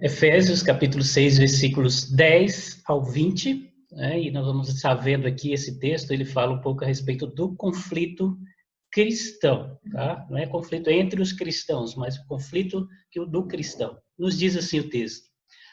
Efésios, capítulo 6, versículos 10 ao 20, né? E nós vamos estar vendo aqui esse texto, ele fala um pouco a respeito do conflito cristão, tá? Não é conflito entre os cristãos, mas o conflito do cristão. Nos diz assim o texto: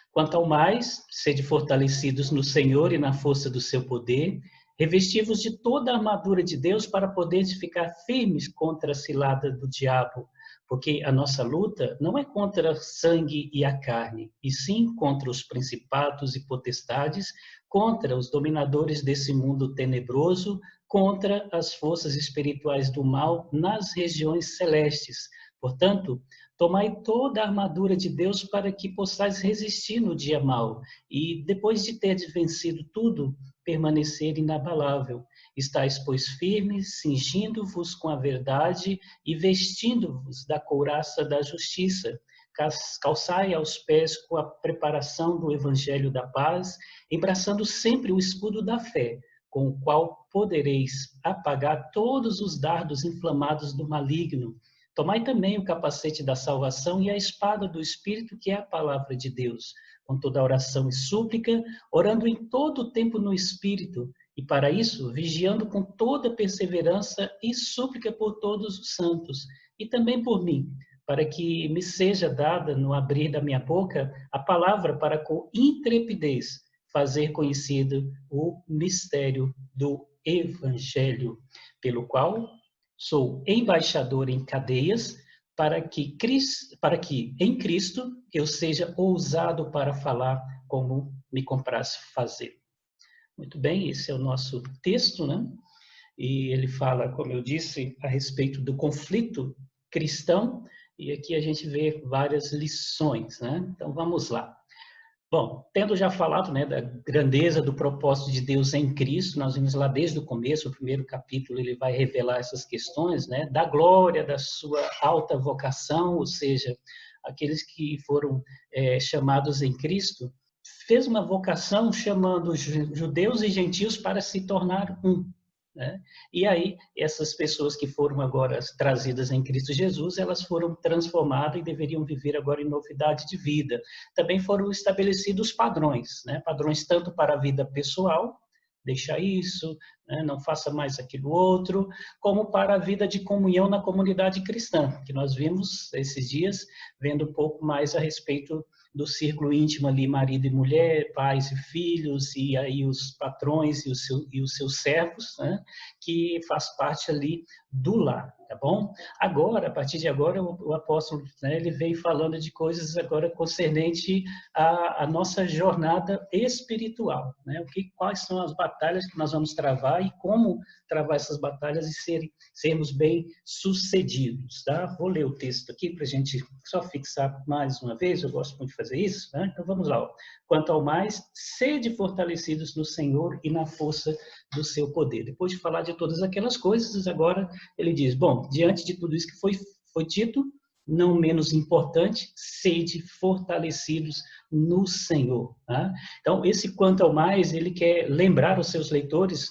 quanto ao mais, sede fortalecidos no Senhor e na força do seu poder, revestivos de toda a armadura de Deus para poderes ficar firmes contra a cilada do diabo, porque a nossa luta não é contra sangue e a carne, e sim contra os principados e potestades, contra os dominadores desse mundo tenebroso, contra as forças espirituais do mal nas regiões celestes. Portanto, tomai toda a armadura de Deus para que possais resistir no dia mau, e depois de ter vencido tudo, permanecer inabalável. Estais, pois, firmes, cingindo-vos com a verdade e vestindo-vos da couraça da justiça. Calçai aos pés com a preparação do evangelho da paz, embraçando sempre o escudo da fé, com o qual podereis apagar todos os dardos inflamados do maligno. Tomai também o capacete da salvação e a espada do Espírito, que é a palavra de Deus, com toda oração e súplica, orando em todo o tempo no Espírito, e para isso, vigiando com toda perseverança e súplica por todos os santos, e também por mim, para que me seja dada, no abrir da minha boca, a palavra para com intrepidez fazer conhecido o mistério do Evangelho, pelo qual sou embaixador em cadeias, para que em Cristo eu seja ousado para falar como me compraz fazer. Muito bem, esse é o nosso texto, né? E ele fala, como eu disse, a respeito do conflito cristão, e aqui a gente vê várias lições, né? Então vamos lá. Bom, tendo já falado, né, da grandeza do propósito de Deus em Cristo, nós vimos lá desde o começo, o primeiro capítulo, ele vai revelar essas questões, né, da glória, da sua alta vocação, ou seja, aqueles que foram chamados em Cristo, fez uma vocação chamando judeus e gentios para se tornar um. Né? E aí, essas pessoas que foram agora trazidas em Cristo Jesus, elas foram transformadas e deveriam viver agora em novidade de vida. Também foram estabelecidos padrões, né? Padrões tanto para a vida pessoal, deixa isso, né? Não faça mais aquilo outro, como para a vida de comunhão na comunidade cristã, que nós vimos esses dias, vendo um pouco mais a respeito do círculo íntimo ali, marido e mulher, pais e filhos, e aí os patrões e os seus servos, né, que faz parte ali do lar, tá bom? Agora, a partir de agora, o apóstolo, né, ele vem falando de coisas agora concernente à nossa jornada espiritual, né? Quais são as batalhas que nós vamos travar e como travar essas batalhas e sermos bem sucedidos, tá? Vou ler o texto aqui para a gente só fixar mais uma vez, eu gosto muito de fazer isso, né? Então vamos lá. Quanto ao mais, sede fortalecidos no Senhor e na força do seu poder. Depois de falar de todas aquelas coisas, agora ele diz, bom, diante de tudo isso que foi dito, não menos importante, sede fortalecidos no Senhor. Tá? Então, esse quanto ao mais, ele quer lembrar os seus leitores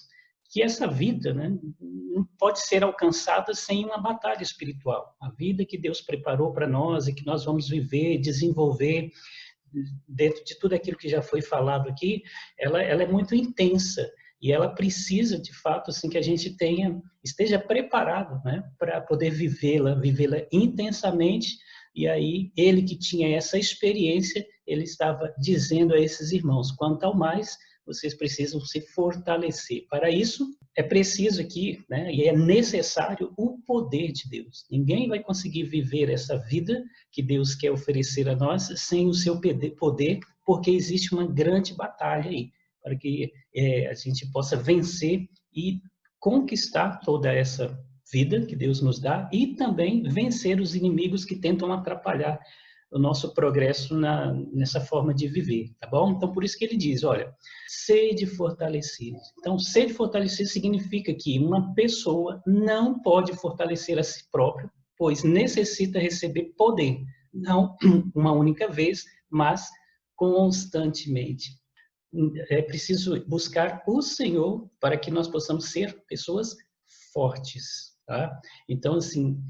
que essa vida, né, não pode ser alcançada sem uma batalha espiritual. A vida que Deus preparou para nós e que nós vamos viver, desenvolver dentro de tudo aquilo que já foi falado aqui, ela é muito intensa e ela precisa, de fato, assim, que a gente esteja preparado, né, para poder vivê-la intensamente. E aí, ele que tinha essa experiência, ele estava dizendo a esses irmãos, quanto ao mais, vocês precisam se fortalecer. Para isso, é preciso aqui, né, e é necessário o poder de Deus. Ninguém vai conseguir viver essa vida que Deus quer oferecer a nós sem o seu poder, porque existe uma grande batalha aí, para que a gente possa vencer e conquistar toda essa vida que Deus nos dá e também vencer os inimigos que tentam atrapalhar o nosso progresso nessa forma de viver, tá bom? Então, por isso que ele diz, olha, sede fortalecido. Então, sede fortalecido significa que uma pessoa não pode fortalecer a si própria, pois necessita receber poder, não uma única vez, mas constantemente. É preciso buscar o Senhor para que nós possamos ser pessoas fortes, tá? Então, assim,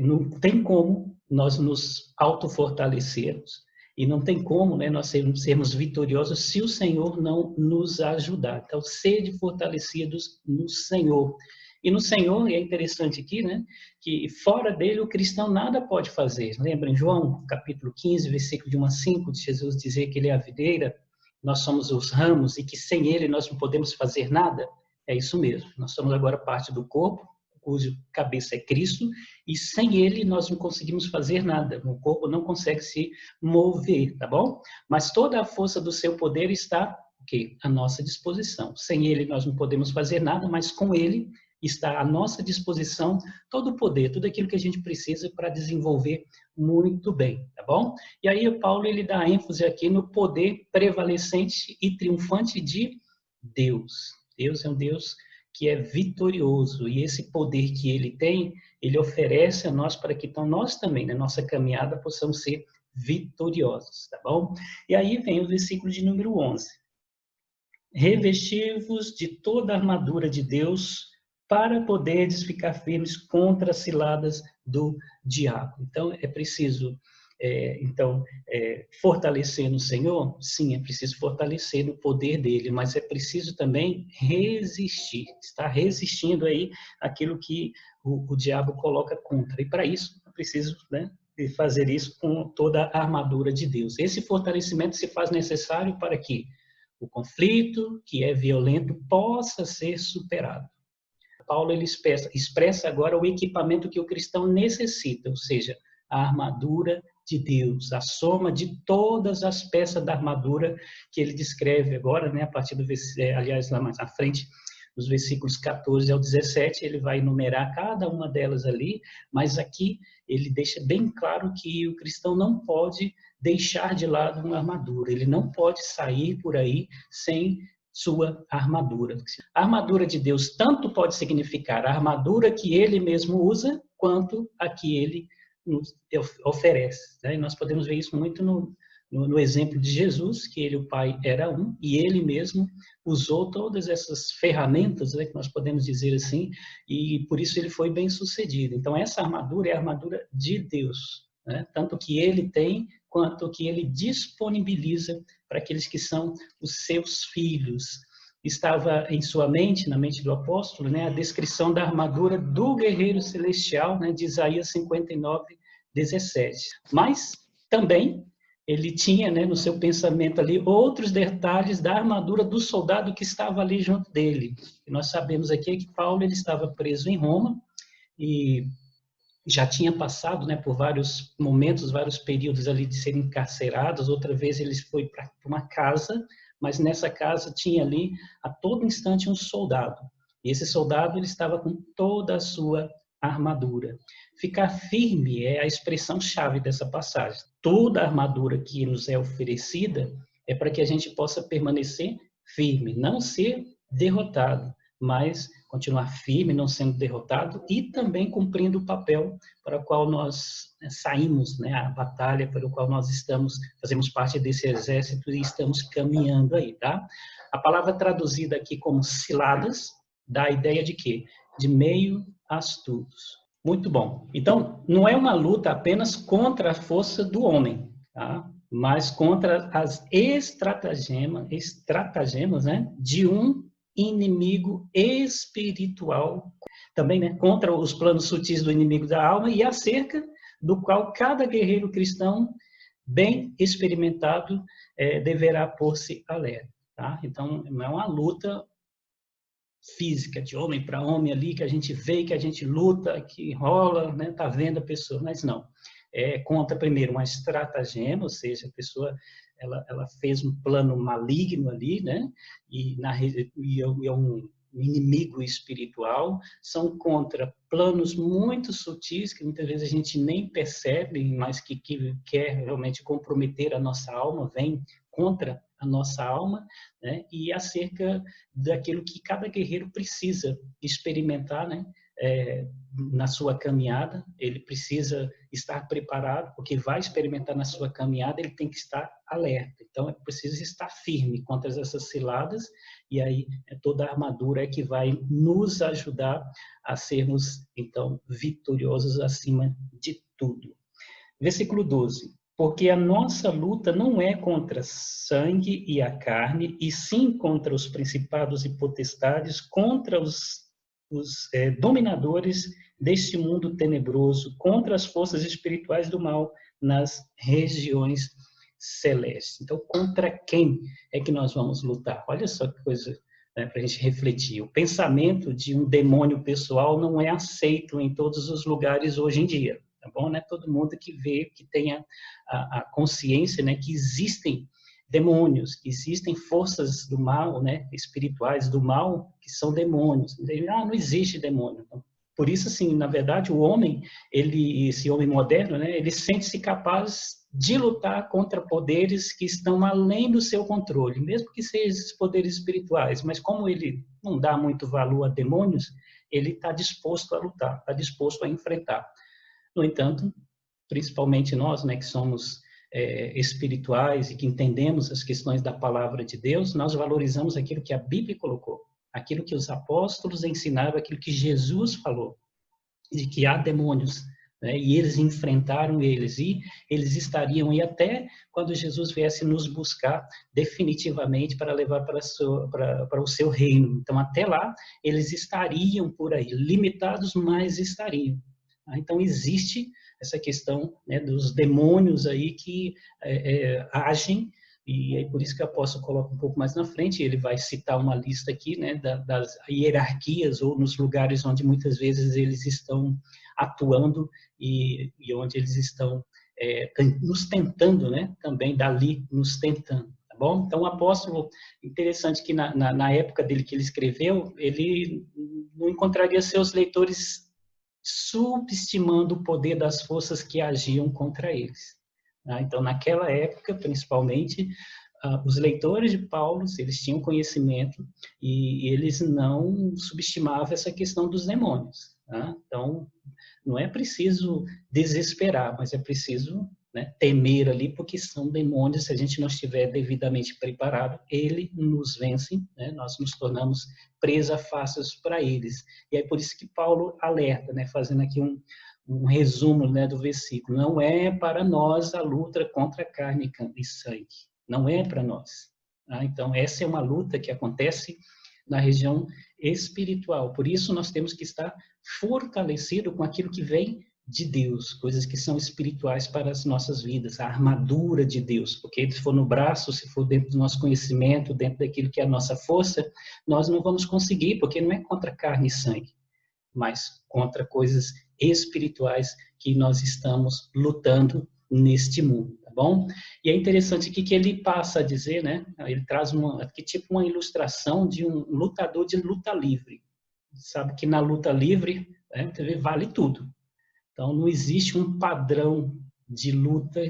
não tem como nós nos autofortalecermos E não tem como, né, nós sermos vitoriosos se o Senhor não nos ajudar. Então, sede fortalecidos no Senhor. E no Senhor, e é interessante aqui, né, que fora dele o cristão nada pode fazer. Lembra em João, capítulo 15, versículo de 1 a 5, de Jesus dizer que ele é a videira, nós somos os ramos e que sem ele nós não podemos fazer nada? É isso mesmo. Nós somos agora parte do corpo, cuja cabeça é Cristo, e sem ele nós não conseguimos fazer nada. O corpo não consegue se mover, tá bom? Mas toda a força do seu poder está à nossa disposição. Sem ele nós não podemos fazer nada, mas com ele está à nossa disposição todo o poder, tudo aquilo que a gente precisa para desenvolver muito bem, tá bom? E aí o Paulo ele dá ênfase aqui no poder prevalecente e triunfante de Deus. Deus é um Deus que é vitorioso, e esse poder que ele tem, ele oferece a nós para que então nós também, na nossa caminhada, possamos ser vitoriosos, tá bom? E aí vem o versículo de número 11. Revestivos de toda a armadura de Deus, para poderes ficar firmes contra as ciladas do diabo. Então, é preciso fortalecer no Senhor? Sim, é preciso fortalecer no poder dele, mas é preciso também resistir, estar resistindo aí aquilo que o diabo coloca contra. E para isso, é preciso, né, fazer isso com toda a armadura de Deus. Esse fortalecimento se faz necessário para que o conflito, que é violento, possa ser superado. Paulo ele expressa agora o equipamento que o cristão necessita, ou seja, a armadura de Deus, a soma de todas as peças da armadura que ele descreve agora, né, a partir do aliás, lá mais à frente, nos versículos 14 ao 17, ele vai enumerar cada uma delas ali, mas aqui ele deixa bem claro que o cristão não pode deixar de lado uma armadura, ele não pode sair por aí sem sua armadura. A armadura de Deus tanto pode significar a armadura que ele mesmo usa, quanto a que ele nos oferece. Né? E nós podemos ver isso muito no exemplo de Jesus, que ele, o Pai, era um, e ele mesmo usou todas essas ferramentas, né, que nós podemos dizer assim, e por isso ele foi bem sucedido. Então, essa armadura é a armadura de Deus, né? Tanto que ele tem, quanto que ele disponibiliza para aqueles que são os seus filhos. Estava em sua mente, na mente do apóstolo, né, a descrição da armadura do guerreiro celestial, né, de Isaías 59, 17. Mas também ele tinha, né, no seu pensamento ali outros detalhes da armadura do soldado que estava ali junto dele. E nós sabemos aqui que Paulo ele estava preso em Roma e já tinha passado, né, por vários momentos, vários períodos ali de ser encarcerados. Outra vez ele foi para uma casa, mas nessa casa tinha ali a todo instante um soldado. E esse soldado ele estava com toda a sua armadura. Ficar firme é a expressão-chave dessa passagem. Toda a armadura que nos é oferecida é para que a gente possa permanecer firme, não ser derrotado, mas continuar firme, não sendo derrotado, e também cumprindo o papel para o qual nós saímos, né, a batalha para o qual nós fazemos parte desse exército e estamos caminhando aí, tá? A palavra traduzida aqui como ciladas dá a ideia de quê? De meio astutos. Muito bom. Então, não é uma luta apenas contra a força do homem, tá? Mas contra as estratagemas, né, de um inimigo espiritual, também, né, contra os planos sutis do inimigo da alma, e acerca do qual cada guerreiro cristão bem experimentado deverá pôr-se alerta. Tá? Então, não é uma luta física, de homem para homem ali, que a gente vê, que a gente luta, que rola, né, tá vendo a pessoa, mas não. É contra, primeiro, uma estratagema, ou seja, a pessoa ela fez um plano maligno ali, né, e é um inimigo espiritual, são contra planos muito sutis, que muitas vezes a gente nem percebe, mas que quer realmente comprometer a nossa alma, vem contra a nossa alma, né? E acerca daquilo que cada guerreiro precisa experimentar, né? Na sua caminhada, ele precisa estar preparado, porque vai experimentar na sua caminhada, ele tem que estar alerta. Então, é preciso estar firme contra essas ciladas, e aí toda a armadura é que vai nos ajudar a sermos, então, vitoriosos acima de tudo. Versículo 12. Porque a nossa luta não é contra sangue e a carne, e sim contra os principados e potestades, contra os dominadores deste mundo tenebroso, contra as forças espirituais do mal nas regiões celestes. Então, contra quem é que nós vamos lutar? Olha só que coisa, né, para a gente refletir. O pensamento de um demônio pessoal não é aceito em todos os lugares hoje em dia. Tá bom, né? Todo mundo que vê, que tenha a consciência, né, que existem demônios, que existem forças do mal, né, espirituais do mal, que são demônios. Não existe demônio. Então, por isso, assim, na verdade, o homem, esse homem moderno, né, ele sente-se capaz de lutar contra poderes que estão além do seu controle, mesmo que sejam esses poderes espirituais, mas como ele não dá muito valor a demônios, ele está disposto a lutar, está disposto a enfrentar. No entanto, principalmente nós, né, que somos espirituais e que entendemos as questões da palavra de Deus, nós valorizamos aquilo que a Bíblia colocou, aquilo que os apóstolos ensinaram, aquilo que Jesus falou, de que há demônios, né, e eles enfrentaram eles, e eles estariam aí até quando Jesus viesse nos buscar definitivamente para levar para o seu reino. Então, até lá, eles estariam por aí, limitados, mas estariam. Então, existe essa questão, né, dos demônios aí que agem, e é por isso que o apóstolo coloca um pouco mais na frente, ele vai citar uma lista aqui, né, das hierarquias, ou nos lugares onde muitas vezes eles estão atuando e onde eles estão nos tentando, né, também dali nos tentando. Tá bom? Então, o apóstolo, interessante que na época dele que ele escreveu, ele não encontraria seus leitores subestimando o poder das forças que agiam contra eles. Então, naquela época, principalmente, os leitores de Paulo, eles tinham conhecimento e eles não subestimavam essa questão dos demônios. Então, não é preciso desesperar, mas é preciso, né, temer ali, porque são demônios. Se a gente não estiver devidamente preparado, ele nos vence, né? Nós nos tornamos presa fáceis para eles. E é por isso que Paulo alerta, né, fazendo aqui um resumo, né, do versículo. Não é para nós a luta contra carne e sangue. Não é para nós. Então, essa é uma luta que acontece na região espiritual. Por isso, nós temos que estar fortalecido com aquilo que vem de Deus, coisas que são espirituais para as nossas vidas, a armadura de Deus, porque se for no braço, se for dentro do nosso conhecimento, dentro daquilo que é a nossa força, nós não vamos conseguir, porque não é contra carne e sangue, mas contra coisas espirituais que nós estamos lutando neste mundo, tá bom? E é interessante aqui que ele passa a dizer, né? Ele traz aqui tipo uma ilustração de um lutador de luta livre. Sabe que na luta livre, né, vale tudo. Então, não existe um padrão de luta,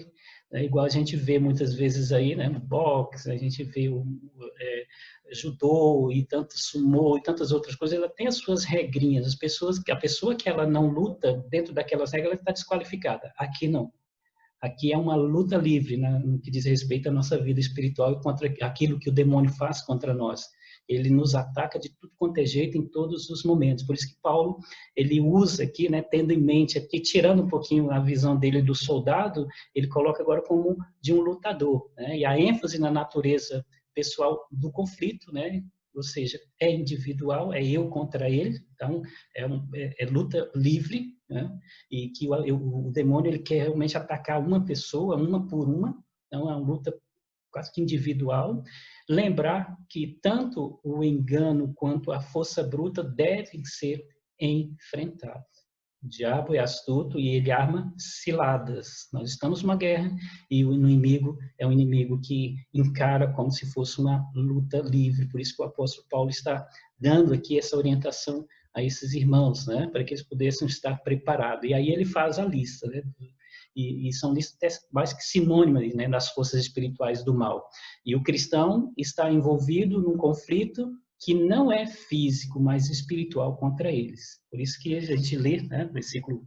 né, igual a gente vê muitas vezes aí, né, no boxe, a gente vê o judô e tanto sumô e tantas outras coisas, ela tem as suas regrinhas. A pessoa que ela não luta dentro daquelas regras, ela está desqualificada. Aqui não. Aqui é uma luta livre, né, no que diz respeito à nossa vida espiritual e contra aquilo que o demônio faz contra nós. Ele nos ataca de tudo quanto é jeito em todos os momentos. Por isso que Paulo, ele usa aqui, né, tendo em mente, aqui, tirando um pouquinho a visão dele do soldado, ele coloca agora como de um lutador, né? E a ênfase na natureza pessoal do conflito, né? Ou seja, é individual, é eu contra ele, então é luta livre, né? E que o demônio ele quer realmente atacar uma pessoa, uma por uma, então é uma luta quase que individual. Lembrar que tanto o engano quanto a força bruta devem ser enfrentados. O diabo é astuto e ele arma ciladas. Nós estamos numa guerra e o inimigo é um inimigo que encara como se fosse uma luta livre. Por isso que o apóstolo Paulo está dando aqui essa orientação a esses irmãos, né, para que eles pudessem estar preparados. E aí ele faz a lista, né, e são listas mais que sinônimas, né, das forças espirituais do mal. E o cristão está envolvido num conflito que não é físico, mas espiritual contra eles. Por isso que a gente lê, né, versículo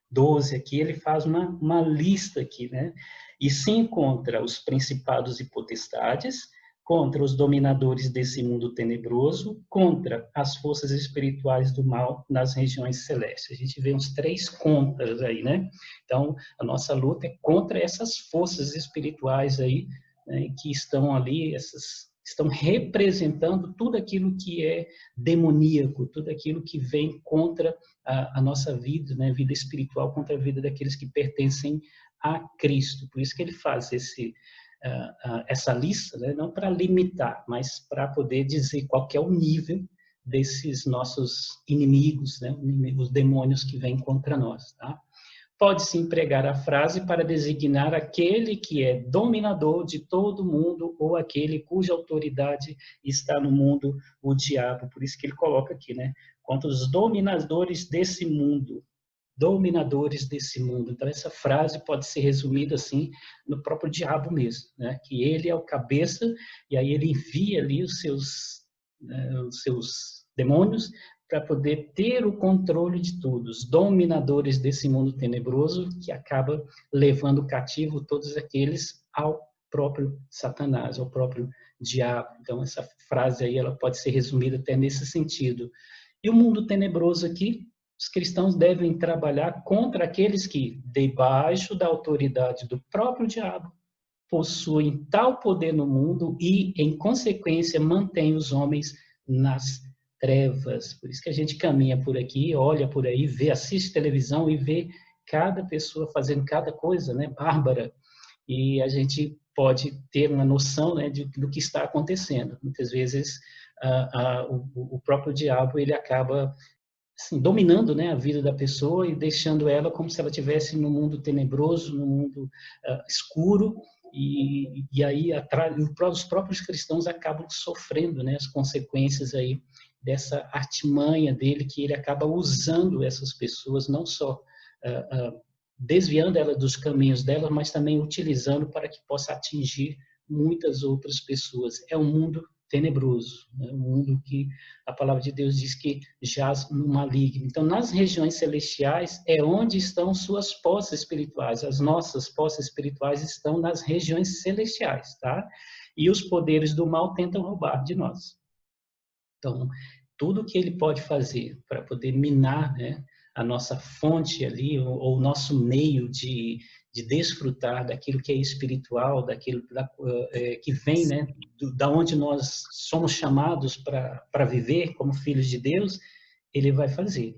12 aqui, ele faz uma lista aqui, né? E se encontra os principados e potestades, contra os dominadores desse mundo tenebroso, contra as forças espirituais do mal nas regiões celestes. A gente vê uns 3 contras aí, né? Então, a nossa luta é contra essas forças espirituais aí, né, que estão ali, estão representando tudo aquilo que é demoníaco, tudo aquilo que vem contra a nossa vida, né, vida espiritual, contra a vida daqueles que pertencem a Cristo. Por isso que ele faz essa lista, né, não para limitar, mas para poder dizer qual que é o nível desses nossos inimigos, né, os demônios que vêm contra nós. Tá? Pode-se empregar a frase para designar aquele que é dominador de todo mundo ou aquele cuja autoridade está no mundo, o diabo. Por isso que ele coloca aqui, né? Contra os dominadores desse mundo. Dominadores desse mundo. Então, essa frase pode ser resumida assim no próprio diabo mesmo, né? Que ele é o cabeça e aí ele envia ali os seus demônios para poder ter o controle de tudo, os dominadores desse mundo tenebroso que acaba levando cativo todos aqueles ao próprio Satanás, ao próprio diabo. Então, essa frase aí ela pode ser resumida até nesse sentido. E o mundo tenebroso aqui, os cristãos devem trabalhar contra aqueles que, debaixo da autoridade do próprio diabo, possuem tal poder no mundo e, em consequência, mantêm os homens nas trevas. Por isso que a gente caminha por aqui, olha por aí, vê, assiste televisão e vê cada pessoa fazendo cada coisa, né, bárbara. E a gente pode ter uma noção, né, do que está acontecendo. Muitas vezes o próprio diabo ele acaba assim, dominando, né, a vida da pessoa e deixando ela como se ela estivesse no mundo tenebroso, no mundo escuro, e aí os próprios cristãos acabam sofrendo, né, as consequências aí dessa artimanha dele, que ele acaba usando essas pessoas, não só desviando ela dos caminhos dela, mas também utilizando para que possa atingir muitas outras pessoas. É um mundo tenebroso, né? Um mundo que a palavra de Deus diz que jaz no maligno. Então, nas regiões celestiais é onde estão suas posses espirituais. As nossas posses espirituais estão nas regiões celestiais, tá? E os poderes do mal tentam roubar de nós. Então, tudo que ele pode fazer para poder minar, né, a nossa fonte ali, ou o nosso meio de desfrutar daquilo que é espiritual, daquilo que vem, né, da onde nós somos chamados para viver como filhos de Deus, ele vai fazer.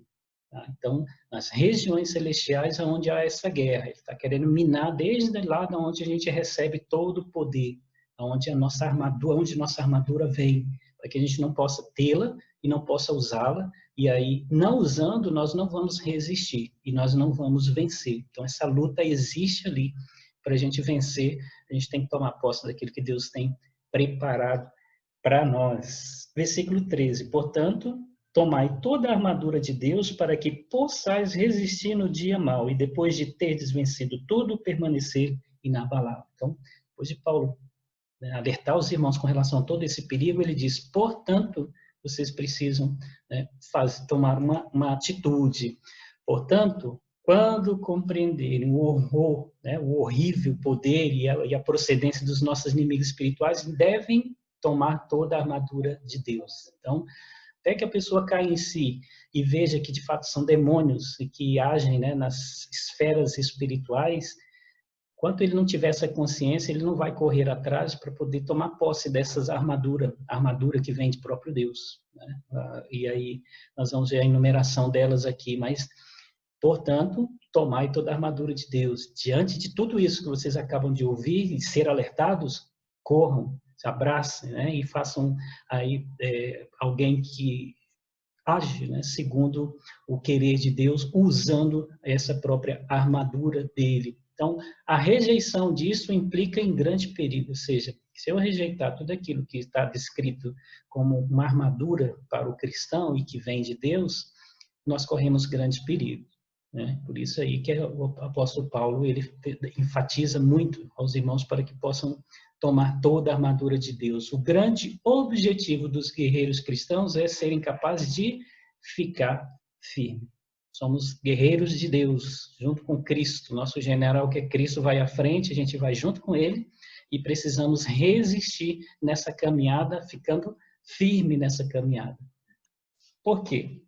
Tá? Então, nas regiões celestiais é onde há essa guerra, ele está querendo minar desde lá de onde a gente recebe todo o poder, onde nossa armadura vem, para que a gente não possa tê-la e não possa usá-la, e aí, não usando, nós não vamos resistir, e nós não vamos vencer. Então, essa luta existe ali, para a gente vencer, a gente tem que tomar posse daquilo que Deus tem preparado para nós. Versículo 13, portanto, tomai toda a armadura de Deus para que possais resistir no dia mau, e depois de terdes vencido tudo, permanecer inabalável. Então, depois de Paulo alertar os irmãos com relação a todo esse perigo, ele diz, portanto, vocês precisam, né, tomar uma atitude. Portanto, quando compreenderem o horror, né, o horrível poder e a procedência dos nossos inimigos espirituais, devem tomar toda a armadura de Deus. Então, até que a pessoa caia em si e veja que, de fato, são demônios e que agem, né, nas esferas espirituais, enquanto ele não tiver essa consciência, ele não vai correr atrás para poder tomar posse dessas armadura que vem de próprio Deus. Né? E aí nós vamos ver a enumeração delas aqui, mas, portanto, tomai toda a armadura de Deus. Diante de tudo isso que vocês acabam de ouvir e ser alertados, corram, se abracem, né? E façam aí alguém que age, né, segundo o querer de Deus, usando essa própria armadura dele. Então, a rejeição disso implica em grande perigo, ou seja, se eu rejeitar tudo aquilo que está descrito como uma armadura para o cristão e que vem de Deus, nós corremos grande perigo. Né? Por isso aí que o apóstolo Paulo ele enfatiza muito aos irmãos para que possam tomar toda a armadura de Deus. O grande objetivo dos guerreiros cristãos é serem capazes de ficar firme. Somos guerreiros de Deus, junto com Cristo. Nosso general, que é Cristo, vai à frente, a gente vai junto com ele, e precisamos resistir nessa caminhada, ficando firme nessa caminhada. Por quê?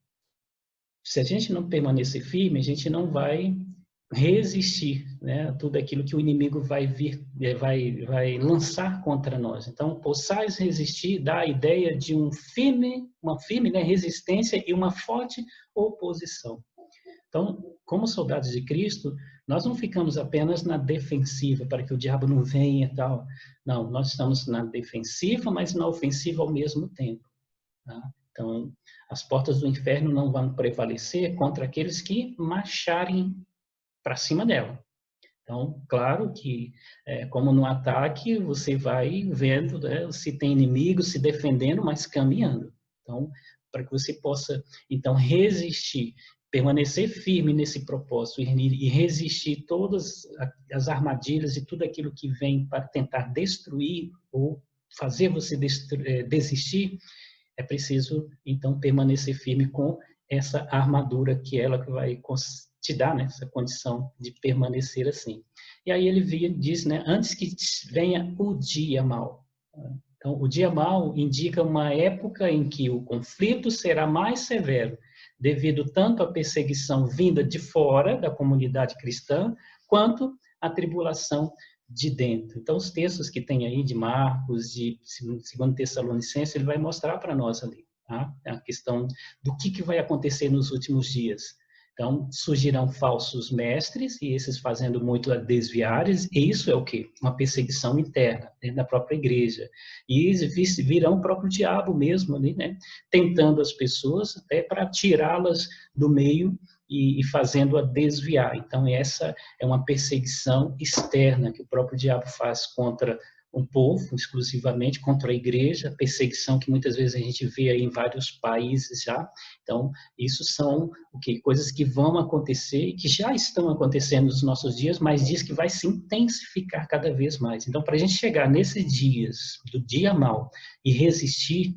Se a gente não permanecer firme, a gente não vai resistir, né, a tudo aquilo que o inimigo vai vai lançar contra nós. Então, possais resistir dá a ideia de uma firme, né, resistência e uma forte oposição. Então, como soldados de Cristo, nós não ficamos apenas na defensiva para que o diabo não venha e tal. Não, nós estamos na defensiva, mas na ofensiva ao mesmo tempo. Tá? Então, as portas do inferno não vão prevalecer contra aqueles que marcharem para cima dela. Então, claro que, como no ataque, você vai vendo, né, se tem inimigo, se defendendo, mas caminhando. Então, para que você possa, então, resistir, permanecer firme nesse propósito e resistir todas as armadilhas e tudo aquilo que vem para tentar destruir ou fazer você desistir, é preciso, então, permanecer firme com essa armadura que ela vai te dá, né, essa condição de permanecer assim. E aí ele diz, né, antes que venha o dia mau. Então, o dia mau indica uma época em que o conflito será mais severo, devido tanto à perseguição vinda de fora da comunidade cristã, quanto à tribulação de dentro. Então, os textos que tem aí de Marcos, de 2 Tessalonicenses, ele vai mostrar para nós ali, tá? A questão do que vai acontecer nos últimos dias. Então, surgirão falsos mestres, e esses fazendo muito a desviares, e isso é o quê? Uma perseguição interna, dentro da própria igreja. E virão o próprio diabo mesmo ali, né? Tentando as pessoas até para tirá-las do meio e fazendo-a desviar. Então, essa é uma perseguição externa que o próprio diabo faz contra um povo, exclusivamente contra a igreja, perseguição que muitas vezes a gente vê aí em vários países já. Então, isso são coisas que vão acontecer e que já estão acontecendo nos nossos dias, mas diz que vai se intensificar cada vez mais. Então, para a gente chegar nesses dias, do dia mau, e resistir,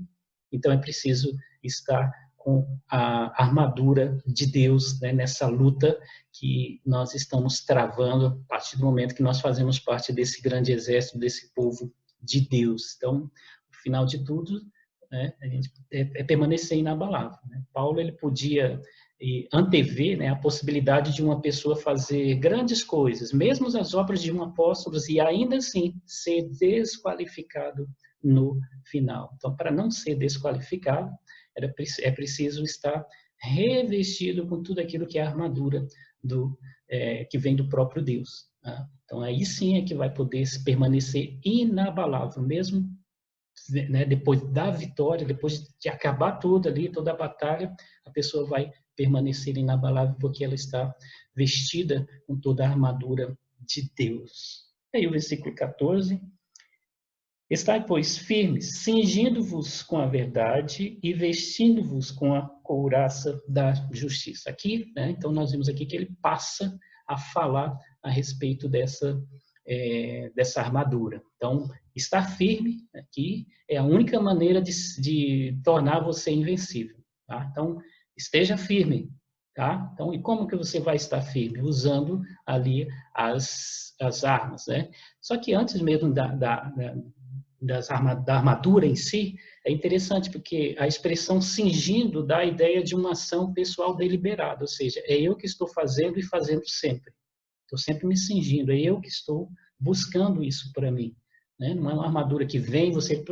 então é preciso estar com a armadura de Deus, né, nessa luta que nós estamos travando a partir do momento que nós fazemos parte desse grande exército, desse povo de Deus. Então, o final de tudo, né, a gente permanecer inabalável. Né? Paulo ele podia antever, né, a possibilidade de uma pessoa fazer grandes coisas, mesmo as obras de um apóstolo, e ainda assim ser desqualificado no final. Então, para não ser desqualificado, é preciso estar revestido com tudo aquilo que é a armadura que vem do próprio Deus. Tá? Então, aí sim é que vai poder permanecer inabalável, mesmo, né, depois da vitória, depois de acabar tudo ali, toda a batalha, a pessoa vai permanecer inabalável porque ela está vestida com toda a armadura de Deus. Aí o versículo 14... Estai, pois, firmes, cingindo-vos com a verdade e vestindo-vos com a couraça da justiça. Aqui, né, então nós vimos aqui que ele passa a falar a respeito dessa armadura. Então, estar firme aqui é a única maneira de tornar você invencível. Tá? Então, esteja firme. Tá? Então, e como que você vai estar firme? Usando ali as armas. Né? Só que antes mesmo da armadura em si, é interessante porque a expressão cingindo dá a ideia de uma ação pessoal deliberada, ou seja, é eu que estou fazendo e fazendo sempre. Estou sempre me cingindo, é eu que estou buscando isso para mim. Né? Não é uma armadura que vem, você...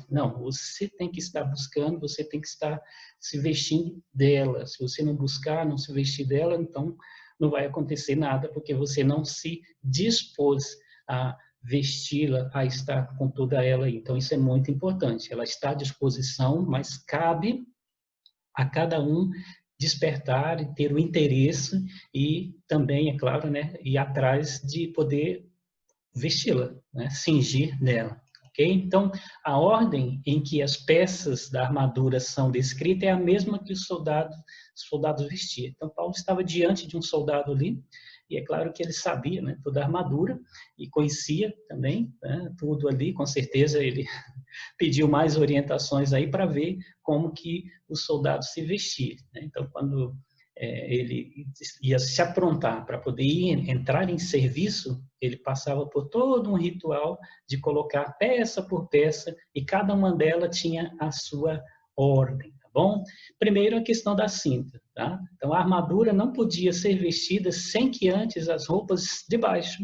Não, você tem que estar buscando, você tem que estar se vestindo dela. Se você não buscar, não se vestir dela, então não vai acontecer nada, porque você não se dispôs a vesti-la, a estar com toda ela aí. Então, isso é muito importante. Ela está à disposição, mas cabe a cada um despertar e ter o interesse e também, é claro, né, ir atrás de poder vesti-la, né, cingir nela. Okay? Então, a ordem em que as peças da armadura são descritas é a mesma que os soldados vestiam. Então, Paulo estava diante de um soldado ali, e é claro que ele sabia, né, toda a armadura e conhecia também, né, tudo ali. Com certeza ele pediu mais orientações aí para ver como que o soldado se vestia. Né? Então, quando ele ia se aprontar para poder entrar em serviço, ele passava por todo um ritual de colocar peça por peça, e cada uma delas tinha a sua ordem, tá bom? Primeiro, a questão da cinta, tá? Então, a armadura não podia ser vestida sem que antes as roupas de baixo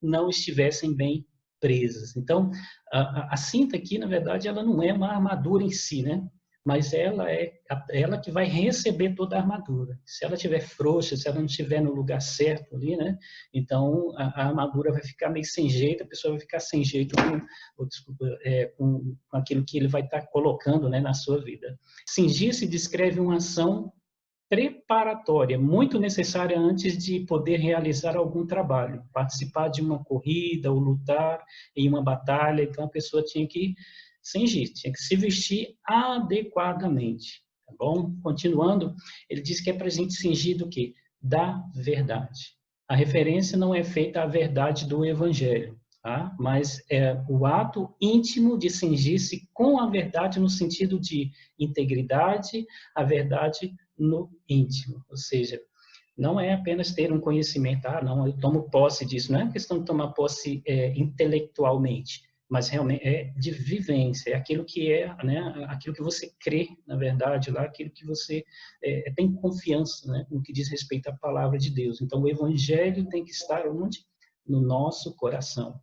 não estivessem bem presas. Então, a cinta aqui, na verdade, ela não é uma armadura em si, né? Mas ela é ela que vai receber toda a armadura. Se ela estiver frouxa, se ela não estiver no lugar certo ali, né? Então, a armadura vai ficar meio sem jeito, a pessoa vai ficar sem jeito com aquilo que ele vai estar colocando, né, na sua vida. Cingir-se descreve uma ação preparatória, muito necessária antes de poder realizar algum trabalho, participar de uma corrida ou lutar em uma batalha. Então, a pessoa tinha que cingir, tinha que se vestir adequadamente, tá bom? Continuando, ele diz que é para a gente cingir do quê? Da verdade. A referência não é feita à verdade do Evangelho, tá? Mas é o ato íntimo de cingir-se com a verdade no sentido de integridade, a verdade no íntimo, ou seja, não é apenas ter um conhecimento, não, eu tomo posse disso, não é uma questão de tomar posse intelectualmente, mas realmente é de vivência, é aquilo que né, aquilo que você crê, na verdade, lá, aquilo que você tem confiança, né, no que diz respeito à palavra de Deus. Então, o evangelho tem que estar onde? No nosso coração.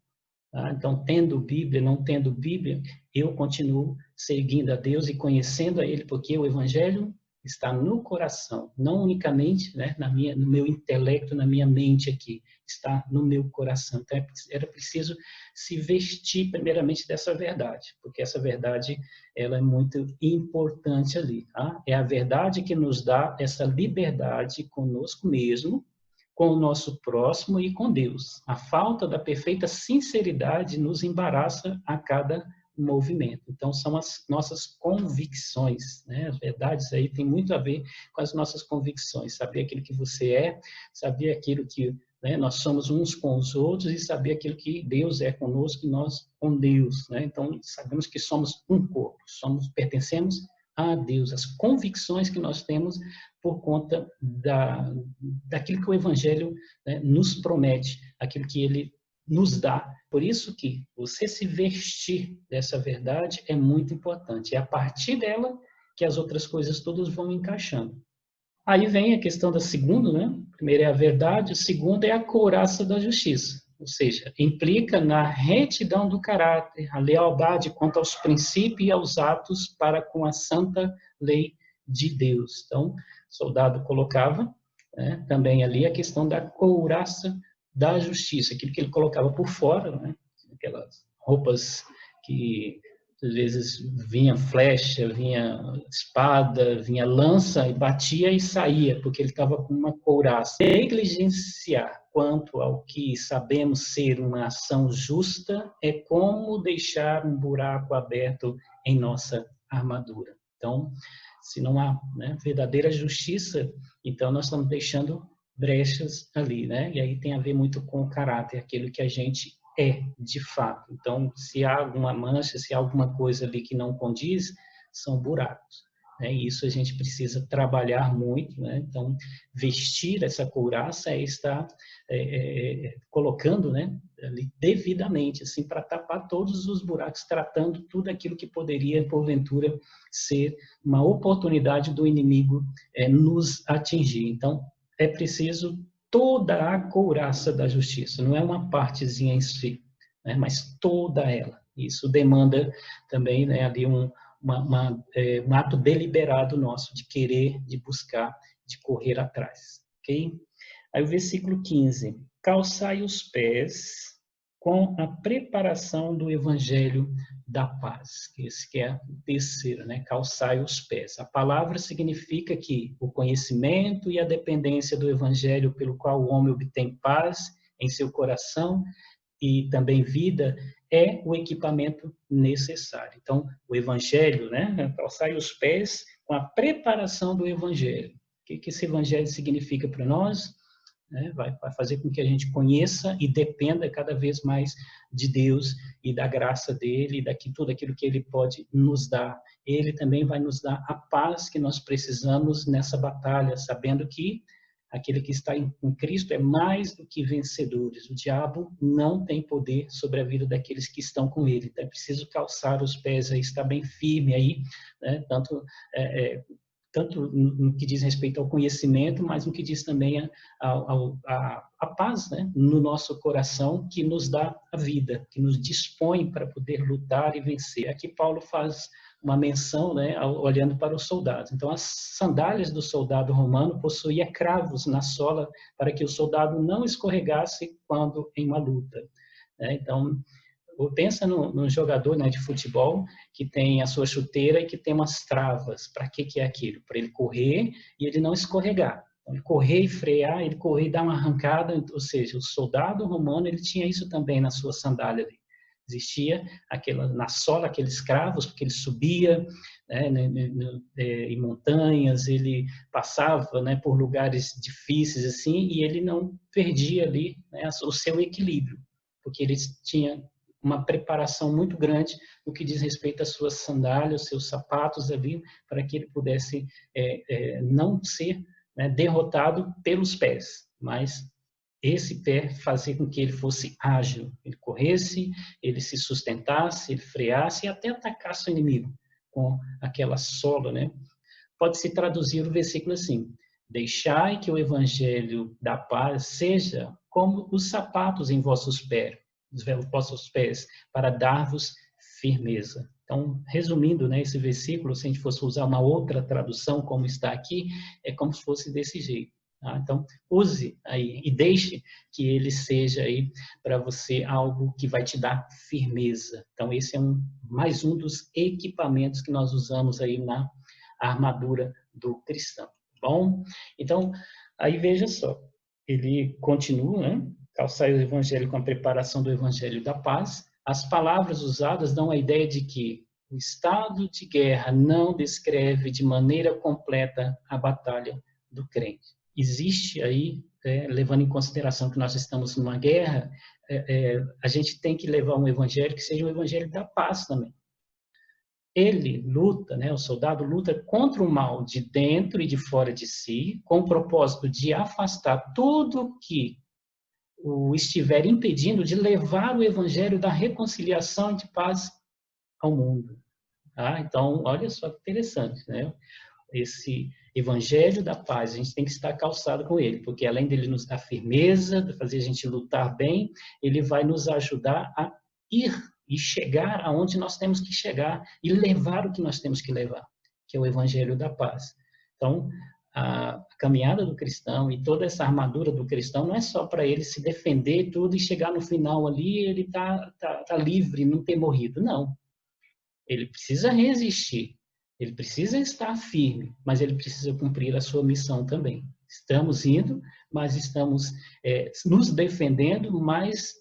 Tá? Então, tendo Bíblia, não tendo Bíblia, eu continuo seguindo a Deus e conhecendo a Ele, porque o evangelho está no coração, não unicamente, né, no meu intelecto, na minha mente aqui, está no meu coração. Então, era preciso se vestir primeiramente dessa verdade, porque essa verdade, ela é muito importante ali, tá? É a verdade que nos dá essa liberdade conosco mesmo, com o nosso próximo e com Deus. A falta da perfeita sinceridade nos embaraça a cada movimento. Então, são as nossas convicções, né? As verdades aí tem muito a ver com as nossas convicções. Saber aquilo que você é, saber aquilo que, né, nós somos uns com os outros, e saber aquilo que Deus é conosco e nós com Deus, né? Então, sabemos que somos um corpo, pertencemos a Deus. As convicções que nós temos por conta daquilo que o Evangelho, né, nos promete, aquilo que ele nos dá. Por isso que você se vestir dessa verdade é muito importante. É a partir dela que as outras coisas todas vão encaixando. Aí vem a questão da segunda, né? Primeiro é a verdade, o segundo é a couraça da justiça. Ou seja, implica na retidão do caráter, a lealdade quanto aos princípios e aos atos para com a santa lei de Deus. Então, o soldado colocava, né, também ali a questão da couraça da justiça, aquilo que ele colocava por fora, né? Aquelas roupas que às vezes vinha flecha, vinha espada, vinha lança, e batia e saía, porque ele estava com uma couraça. Negligenciar quanto ao que sabemos ser uma ação justa é como deixar um buraco aberto em nossa armadura. Então, se não há, né, verdadeira justiça, então nós estamos deixando brechas ali, né? E aí tem a ver muito com o caráter, aquilo que a gente é, de fato. Então, se há alguma mancha, se há alguma coisa ali que não condiz, são buracos, né? E isso a gente precisa trabalhar muito, né? Então, vestir essa couraça é estar colocando, né, ali devidamente, assim, para tapar todos os buracos, tratando tudo aquilo que poderia, porventura, ser uma oportunidade do inimigo nos atingir. Então, é preciso toda a couraça da justiça, não é uma partezinha em si, né, mas toda ela. Isso demanda também, né, ali um ato deliberado nosso de querer, de buscar, de correr atrás, ok? Aí o versículo 15, calçai os pés com a preparação do evangelho da paz. Esse que é o terceiro, né? Calçai os pés. A palavra significa que o conhecimento e a dependência do evangelho pelo qual o homem obtém paz em seu coração e também vida é o equipamento necessário. Então, o evangelho, né? Calçai os pés com a preparação do evangelho. O que esse evangelho significa para nós? né? Vai fazer com que a gente conheça e dependa cada vez mais de Deus e da graça dele, e tudo aquilo que ele pode nos dar. Ele também vai nos dar a paz que nós precisamos nessa batalha, sabendo que aquele que está em Cristo é mais do que vencedores. O diabo não tem poder sobre a vida daqueles que estão com ele. Então é preciso calçar os pés aí, estar bem firme aí, né? Tanto no que diz respeito ao conhecimento, mas no que diz também a paz, né, no nosso coração, que nos dá a vida, que nos dispõe para poder lutar e vencer. Aqui Paulo faz uma menção, né, olhando para os soldados. Então, as sandálias do soldado romano possuíam cravos na sola para que o soldado não escorregasse quando em uma luta, né? Então, pensa no jogador, né, de futebol que tem a sua chuteira e que tem umas travas. Para que é aquilo? Para ele correr e ele não escorregar. Então, ele correr e frear, ele correr e dar uma arrancada. Ou seja, o soldado romano ele tinha isso também na sua sandália ali. Existia na sola aqueles cravos, porque ele subia, né, em montanhas, ele passava, né, por lugares difíceis assim, e ele não perdia ali, né, o seu equilíbrio, porque ele tinha uma preparação muito grande no que diz respeito às suas sandálias, seus sapatos ali, para que ele pudesse não ser, né, derrotado pelos pés, mas esse pé fazia com que ele fosse ágil, ele corresse, ele se sustentasse, ele freasse e até atacasse o inimigo com aquela sola, né? Pode-se traduzir o versículo assim: deixai que o evangelho da paz seja como os sapatos em vossos pés, para dar-vos firmeza. Então, resumindo, né, esse versículo, se a gente fosse usar uma outra tradução, como está aqui, é como se fosse desse jeito. Tá? Então, use aí e deixe que ele seja aí para você algo que vai te dar firmeza. Então, esse é mais um dos equipamentos que nós usamos aí na armadura do cristão. Bom, então, aí veja só, ele continua, né? Calçai o evangelho com a preparação do evangelho da paz. As palavras usadas dão a ideia de que o estado de guerra não descreve de maneira completa a batalha do crente. Existe aí, levando em consideração que nós estamos numa guerra, a gente tem que levar um evangelho que seja um evangelho da paz também. Ele luta, né, o soldado luta contra o mal de dentro e de fora de si, com o propósito de afastar tudo que o estiver impedindo de levar o evangelho da reconciliação e de paz ao mundo. Tá? Então, olha só que interessante, né? Esse evangelho da paz, a gente tem que estar calçado com ele, porque além dele nos dar firmeza, de fazer a gente lutar bem, ele vai nos ajudar a ir e chegar aonde nós temos que chegar e levar o que nós temos que levar, que é o evangelho da paz. Então, a caminhada do cristão e toda essa armadura do cristão não é só para ele se defender tudo e chegar no final ali ele tá livre, não ter morrido. Não. Ele precisa resistir, ele precisa estar firme, mas ele precisa cumprir a sua missão também. Estamos indo, mas estamos nos defendendo, mas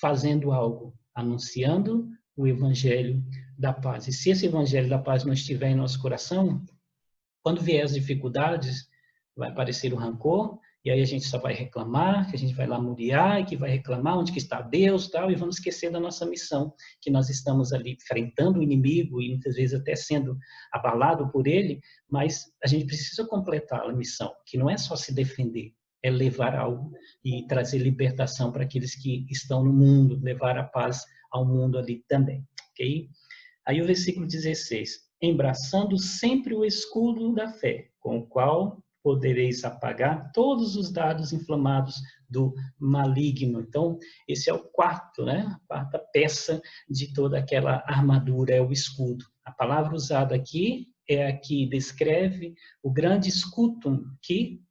fazendo algo, anunciando o evangelho da paz. E se esse evangelho da paz não estiver em nosso coração, quando vier as dificuldades, vai aparecer o rancor, e aí a gente só vai reclamar, que a gente vai lamuriar, e que vai reclamar onde que está Deus, tal, e vamos esquecer da nossa missão, que nós estamos ali enfrentando o inimigo, e muitas vezes até sendo abalado por ele, mas a gente precisa completar a missão, que não é só se defender, é levar algo e trazer libertação para aqueles que estão no mundo, levar a paz ao mundo ali também, ok? Aí o versículo 16, embraçando sempre o escudo da fé, com o qual podereis apagar todos os dardos inflamados do maligno. Então, esse é o quarto, né? A quarta peça de toda aquela armadura, é o escudo. A palavra usada aqui é a que descreve o grande escutum que,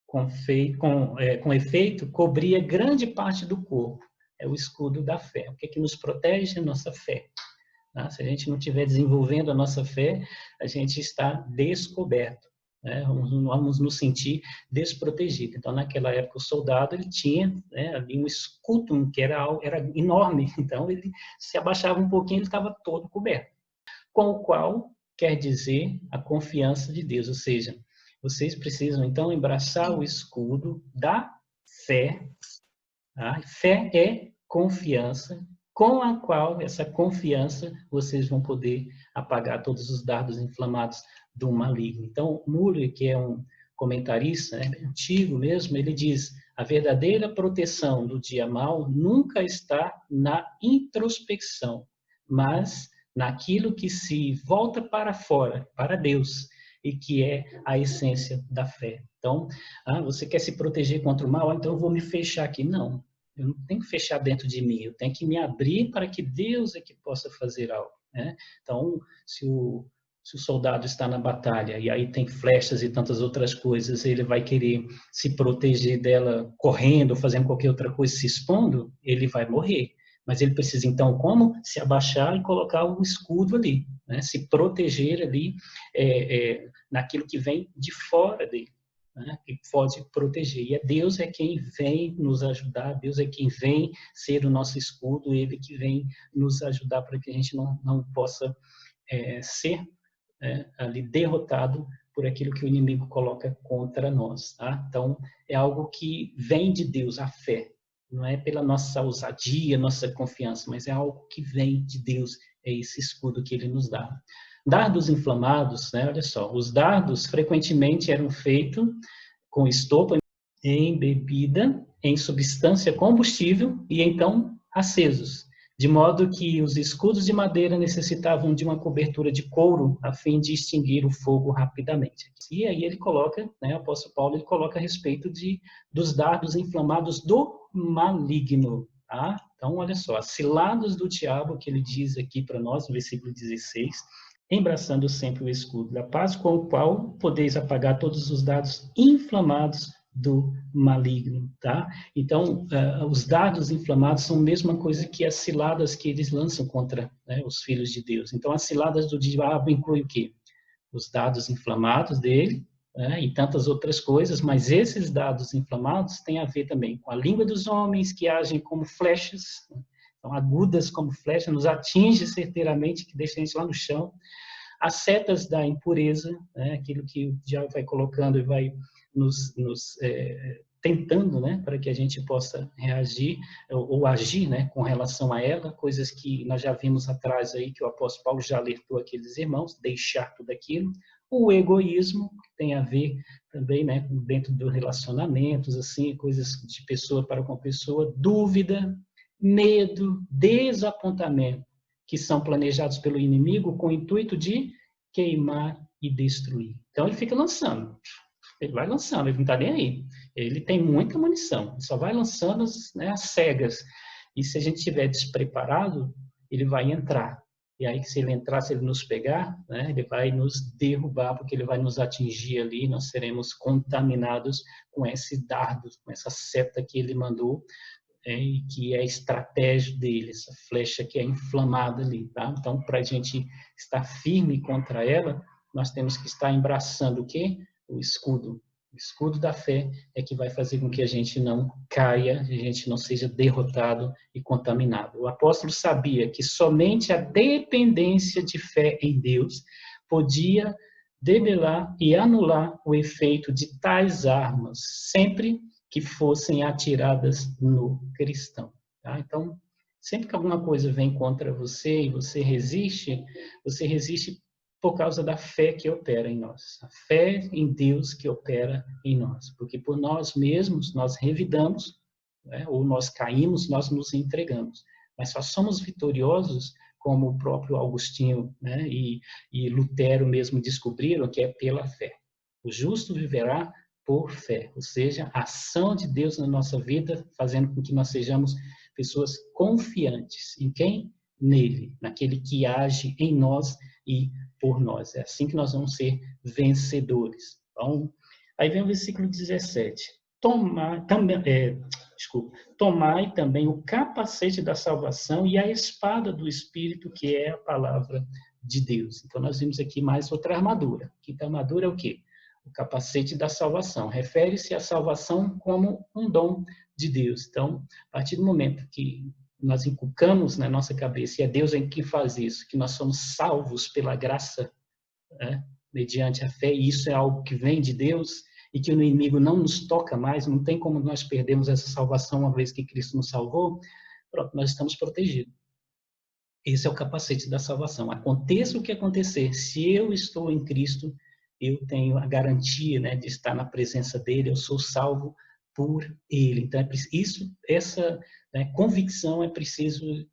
com efeito, cobria grande parte do corpo. É o escudo da fé. O que é que nos protege? A nossa fé. Se a gente não estiver desenvolvendo a nossa fé, a gente está descoberto, né? Vamos nos sentir desprotegidos. Então, naquela época, o soldado ele tinha, né, ali um escutum que era enorme, então ele se abaixava um pouquinho, ele estava todo coberto. Com o qual quer dizer a confiança de Deus, ou seja, vocês precisam, então, abraçar o escudo da fé. Tá? Fé é confiança, com a qual, essa confiança, vocês vão poder apagar todos os dardos inflamados do maligno. Então, Muller, que é um comentarista, né, antigo mesmo, ele diz: a verdadeira proteção do dia mau nunca está na introspecção, mas naquilo que se volta para fora, para Deus, e que é a essência da fé. Então, você quer se proteger contra o mal? Então eu vou me fechar aqui. Não, eu não tenho que fechar dentro de mim, eu tenho que me abrir para que Deus é que possa fazer algo, né? Então, se o soldado está na batalha e aí tem flechas e tantas outras coisas, ele vai querer se proteger dela correndo, fazendo qualquer outra coisa, se expondo, ele vai morrer. Mas ele precisa, então, como? Se abaixar e colocar um escudo ali, né? Se proteger ali naquilo que vem de fora dele, né? Que pode proteger. E Deus é quem vem nos ajudar, Deus é quem vem ser o nosso escudo, Ele que vem nos ajudar para que a gente não possa ser ali derrotado por aquilo que o inimigo coloca contra nós. Tá? Então, é algo que vem de Deus, a fé. Não é pela nossa ousadia, nossa confiança, mas é algo que vem de Deus, é esse escudo que Ele nos dá. Dardos inflamados, né? Olha só, os dardos frequentemente eram feitos com estopa embebida em substância combustível e então acesos, de modo que os escudos de madeira necessitavam de uma cobertura de couro a fim de extinguir o fogo rapidamente. E aí ele coloca, né, o apóstolo Paulo, ele coloca a respeito dos dardos inflamados do maligno. Tá? Então, olha só, as ciladas do diabo que ele diz aqui para nós, no versículo 16, embraçando sempre o escudo da paz, com o qual podeis apagar todos os dardos inflamados do maligno, tá? Então, os dardos inflamados são a mesma coisa que as ciladas que eles lançam contra, né, os filhos de Deus. Então, as ciladas do diabo incluem o quê? Os dardos inflamados dele, né, e tantas outras coisas, mas esses dardos inflamados têm a ver também com a língua dos homens, que agem como flechas, né? Então, agudas como flechas, nos atinge certeiramente, que deixa a gente lá no chão. As setas da impureza, né, aquilo que o diabo vai colocando e vai nos tentando, né, para que a gente possa reagir ou agir, né, com relação a ela, coisas que nós já vimos atrás aí, que o apóstolo Paulo já alertou aqueles irmãos, deixar tudo aquilo. O egoísmo, que tem a ver também, né, dentro dos relacionamentos, assim, coisas de pessoa para com pessoa, dúvida, medo, desapontamento, que são planejados pelo inimigo com o intuito de queimar e destruir. Então ele fica lançando, ele vai lançando, ele não está nem aí. Ele tem muita munição, ele só vai lançando, né, as cegas. E se a gente estiver despreparado, ele vai entrar. E aí, se ele entrar, se ele nos pegar, né, ele vai nos derrubar, porque ele vai nos atingir ali, nós seremos contaminados com esse dardo, com essa seta que ele mandou, e que é a estratégia dele, essa flecha que é inflamada ali, tá? Então, para a gente estar firme contra ela, nós temos que estar embraçando o quê? O escudo. O escudo da fé é que vai fazer com que a gente não caia, a gente não seja derrotado e contaminado. O apóstolo sabia que somente a dependência de fé em Deus podia debelar e anular o efeito de tais armas, sempre que fossem atiradas no cristão. Tá? Então, sempre que alguma coisa vem contra você e você resiste por causa da fé que opera em nós. A fé em Deus que opera em nós. Porque por nós mesmos, nós revidamos, né? Ou nós caímos, nós nos entregamos. Mas só somos vitoriosos, como o próprio Agostinho, né, e Lutero mesmo descobriram, que é pela fé. O justo viverá por fé, ou seja, a ação de Deus na nossa vida, fazendo com que nós sejamos pessoas confiantes. Em quem? Nele, naquele que age em nós e por nós. É assim que nós vamos ser vencedores. Então, aí vem o versículo 17. Tomai também o capacete da salvação e a espada do Espírito, que é a palavra de Deus. Então, nós vimos aqui mais outra armadura. Quinta armadura é o quê? O capacete da salvação. Refere-se à salvação como um dom de Deus. Então, a partir do momento que nós inculcamos na nossa cabeça, e é Deus em que faz isso, que nós somos salvos pela graça, né? mediante a fé, e isso é algo que vem de Deus, e que o inimigo não nos toca mais, não tem como nós perdermos essa salvação uma vez que Cristo nos salvou, pronto, nós estamos protegidos. Esse é o capacete da salvação. Aconteça o que acontecer, se eu estou em Cristo, eu tenho a garantia, né, de estar na presença dele, eu sou salvo por ele. Então, essa, né, convicção é preciso,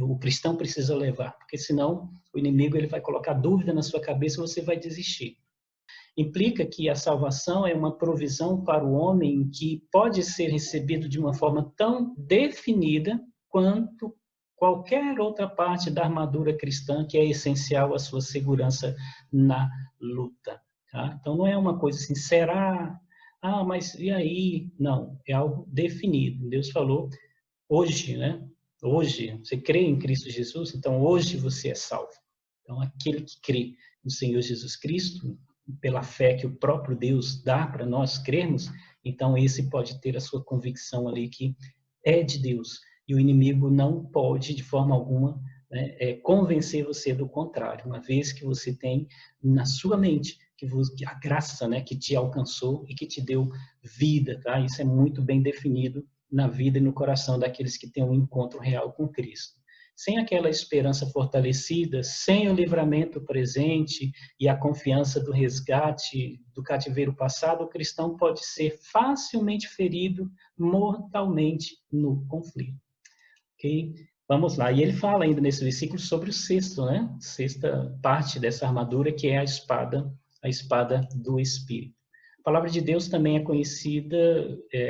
o cristão precisa levar, porque senão o inimigo ele vai colocar dúvida na sua cabeça e você vai desistir. Implica que a salvação é uma provisão para o homem que pode ser recebido de uma forma tão definida quanto qualquer outra parte da armadura cristã que é essencial à sua segurança na luta. Tá? Então, não é uma coisa assim, será? Ah, mas e aí? Não, é algo definido. Deus falou, hoje, né? Hoje, você crê em Cristo Jesus, então hoje você é salvo. Então, aquele que crê no Senhor Jesus Cristo, pela fé que o próprio Deus dá para nós crermos, então esse pode ter a sua convicção ali que é de Deus. E o inimigo não pode, de forma alguma, né, convencer você do contrário, uma vez que você tem na sua mente que a graça, né, que te alcançou e que te deu vida. Tá? Isso é muito bem definido na vida e no coração daqueles que têm um encontro real com Cristo. Sem aquela esperança fortalecida, sem o livramento presente e a confiança do resgate do cativeiro passado, o cristão pode ser facilmente ferido mortalmente no conflito. Ok? Vamos lá. E ele fala ainda nesse versículo sobre o sexto, né? Sexta parte dessa armadura, que é a espada do Espírito. A palavra de Deus também é conhecida,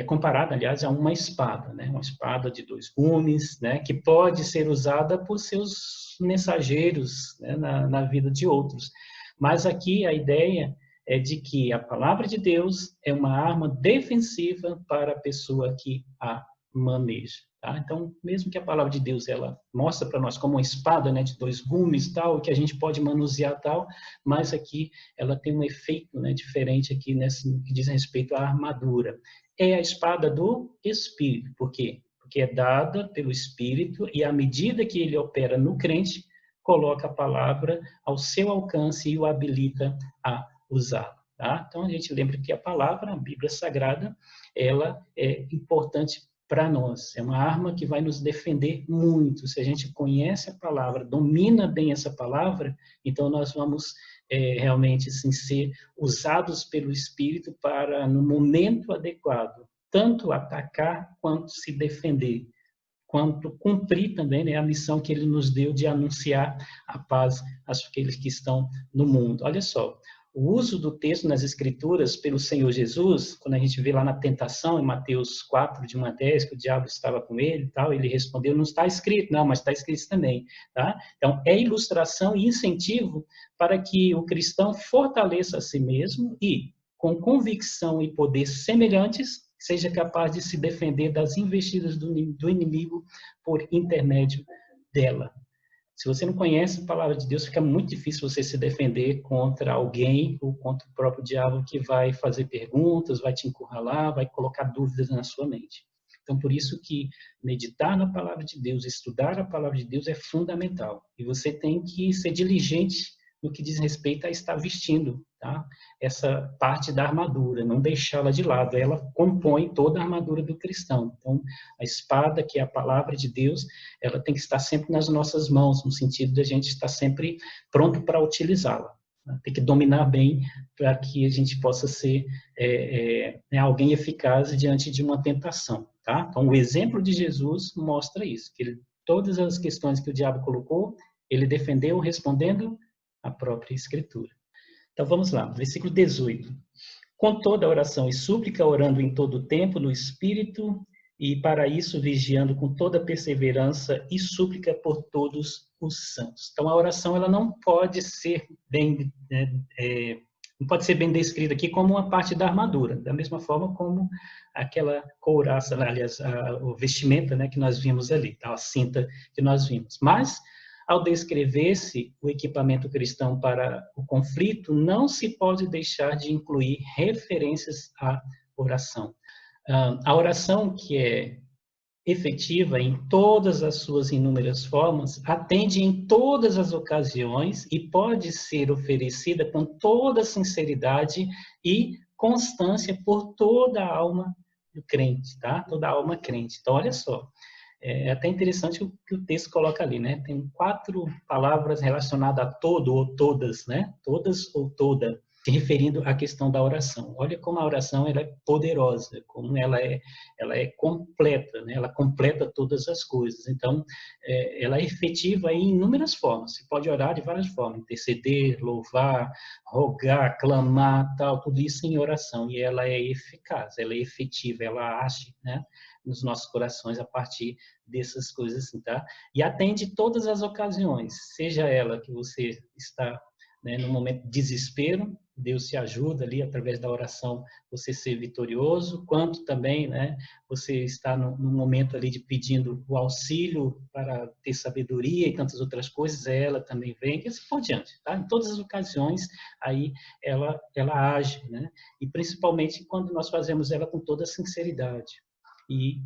comparada, aliás, a uma espada, né? Uma espada de dois gumes, né? Que pode ser usada por seus mensageiros, né? na vida de outros. Mas aqui a ideia é de que a palavra de Deus é uma arma defensiva para a pessoa que a maneja. Tá? Então, mesmo que a palavra de Deus ela mostra para nós como uma espada, né, de dois gumes, tal, que a gente pode manusear, tal, mas aqui ela tem um efeito, né, diferente aqui nesse que diz respeito à armadura. É a espada do Espírito. Por quê? Porque é dada pelo Espírito e à medida que ele opera no crente, coloca a palavra ao seu alcance e o habilita a usá-la. Tá? Então, a gente lembra que a palavra, a Bíblia Sagrada, ela é importante para nós. É uma arma que vai nos defender muito. Se a gente conhece a palavra, domina bem essa palavra, então nós vamos realmente assim, ser usados pelo Espírito para, no momento adequado, tanto atacar quanto se defender, quanto cumprir também, né, a missão que ele nos deu de anunciar a paz àqueles que estão no mundo. Olha só, o uso do texto nas Escrituras pelo Senhor Jesus, quando a gente vê lá na tentação, em Mateus 4, de 1 a 10, que o diabo estava com ele e tal, ele respondeu, não está escrito, não, mas está escrito também. Tá? Então, é ilustração e incentivo para que o cristão fortaleça a si mesmo e, com convicção e poder semelhantes, seja capaz de se defender das investidas do inimigo por intermédio dela. Se você não conhece a palavra de Deus, fica muito difícil você se defender contra alguém ou contra o próprio diabo que vai fazer perguntas, vai te encurralar, vai colocar dúvidas na sua mente. Então, por isso que meditar na palavra de Deus, estudar a palavra de Deus é fundamental. E você tem que ser diligente no que diz respeito a estar vestindo, tá? Essa parte da armadura, não deixá-la de lado. Ela compõe toda a armadura do cristão. Então, a espada, que é a palavra de Deus, ela tem que estar sempre nas nossas mãos, no sentido de a gente estar sempre pronto para utilizá-la. Tem que dominar bem para que a gente possa ser alguém eficaz diante de uma tentação. Tá? Então, o exemplo de Jesus mostra isso, que todas as questões que o diabo colocou, ele defendeu respondendo a própria Escritura. Então, vamos lá, versículo 18. Com toda oração e súplica, orando em todo o tempo no Espírito, e para isso vigiando com toda perseverança e súplica por todos os santos. Então, a oração ela não pode ser bem descrita aqui como uma parte da armadura, da mesma forma como aquela couraça, aliás, o vestimenta, né, que nós vimos ali, tá? A cinta que nós vimos. Mas, ao descrever-se o equipamento cristão para o conflito, não se pode deixar de incluir referências à oração. A oração que é efetiva em todas as suas inúmeras formas, atende em todas as ocasiões e pode ser oferecida com toda sinceridade e constância por toda a alma do crente, tá? Toda a alma crente. Então, olha só, é até interessante o que o texto coloca ali, né? Tem 4 palavras relacionadas a todo ou todas, né? Todas ou toda, se referindo à questão da oração. Olha como a oração ela é poderosa, como ela é completa, né? Ela completa todas as coisas. Então, ela é efetiva em inúmeras formas. Você pode orar de várias formas, interceder, louvar, rogar, clamar, tal, tudo isso em oração. E ela é eficaz, ela é efetiva, ela age, né, nos nossos corações a partir dessas coisas, assim, tá? E atende todas as ocasiões, seja ela que você está, né, no momento de desespero, Deus te ajuda ali através da oração você ser vitorioso, quanto também, né, você está no momento ali de pedindo o auxílio para ter sabedoria e tantas outras coisas, ela também vem, e assim por diante, tá? Em todas as ocasiões, aí ela age, né? E principalmente quando nós fazemos ela com toda sinceridade e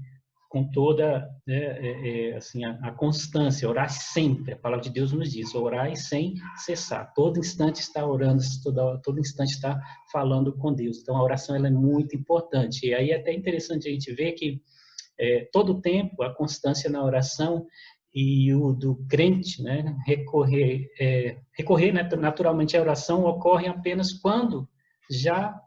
com toda, né, assim, a constância, orar sempre. A palavra de Deus nos diz, orar sem cessar. Todo instante está orando, todo instante está falando com Deus. Então, a oração ela é muito importante. E aí é até interessante a gente ver que todo o tempo a constância na oração e o do crente, né, recorrer naturalmente à oração ocorre apenas quando já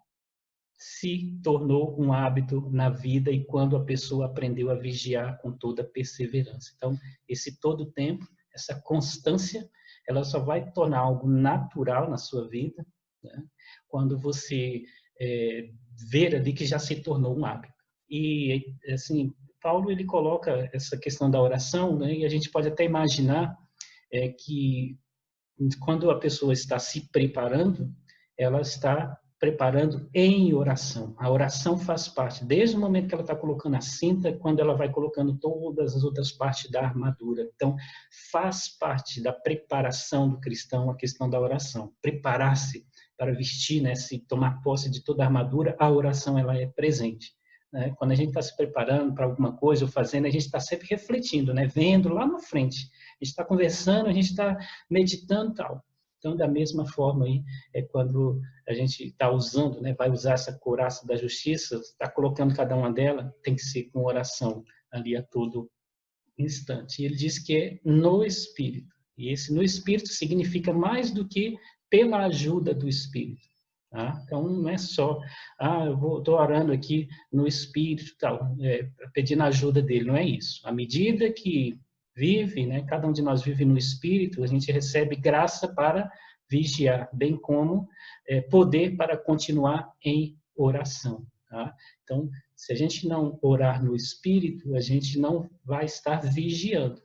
se tornou um hábito na vida e quando a pessoa aprendeu a vigiar com toda perseverança. Então, esse todo o tempo, essa constância, ela só vai tornar algo natural na sua vida, né, quando você ver ali que já se tornou um hábito. E, assim, Paulo, ele coloca essa questão da oração, né, e a gente pode até imaginar que quando a pessoa está se preparando, ela está preparando em oração. A oração faz parte, desde o momento que ela está colocando a cinta, quando ela vai colocando todas as outras partes da armadura. Então, faz parte da preparação do cristão a questão da oração. Preparar-se para vestir, né, se tomar posse de toda a armadura, a oração ela é presente. Né? Quando a gente está se preparando para alguma coisa ou fazendo, a gente está sempre refletindo, né, vendo lá na frente. A gente está conversando, a gente está meditando e tal. Então, da mesma forma aí, quando a gente está usando, né, vai usar essa couraça da justiça, está colocando cada uma delas, tem que ser com oração ali a todo instante. E ele diz que é no Espírito. E esse no Espírito significa mais do que pela ajuda do Espírito. Tá? Então, não é só, eu estou orando aqui no Espírito, tal, pedindo a ajuda dele, não é isso. À medida que vive, né, cada um de nós vive no Espírito, a gente recebe graça para vigiar, bem como poder para continuar em oração. Tá? Então, se a gente não orar no Espírito, a gente não vai estar vigiando,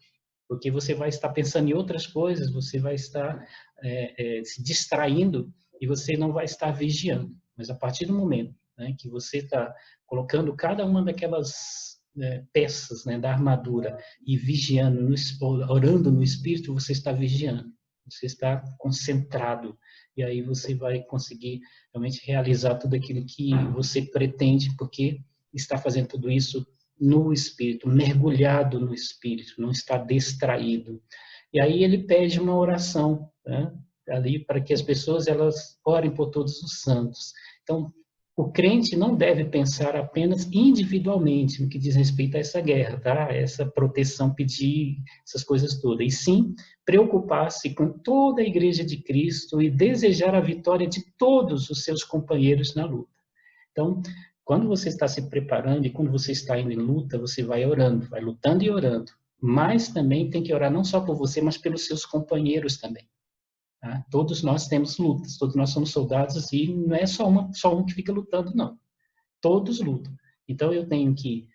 porque você vai estar pensando em outras coisas, você vai estar se distraindo e você não vai estar vigiando. Mas a partir do momento, né, que você está colocando cada uma daquelas peças, né, da armadura e vigiando, orando no Espírito, você está vigiando, você está concentrado, e aí você vai conseguir realmente realizar tudo aquilo que você pretende, porque está fazendo tudo isso no Espírito, mergulhado no Espírito, não está distraído. E aí ele pede uma oração, né, ali para que as pessoas elas orem por todos os santos. Então, o crente não deve pensar apenas individualmente no que diz respeito a essa guerra, tá? Essa proteção, pedir essas coisas todas, e sim preocupar-se com toda a Igreja de Cristo e desejar a vitória de todos os seus companheiros na luta. Então, quando você está se preparando e quando você está indo em luta, você vai orando, vai lutando e orando. Mas também tem que orar não só por você, mas pelos seus companheiros também. Tá? Todos nós temos lutas, todos nós somos soldados e não é só um que fica lutando, não. Todos lutam. Então eu tenho que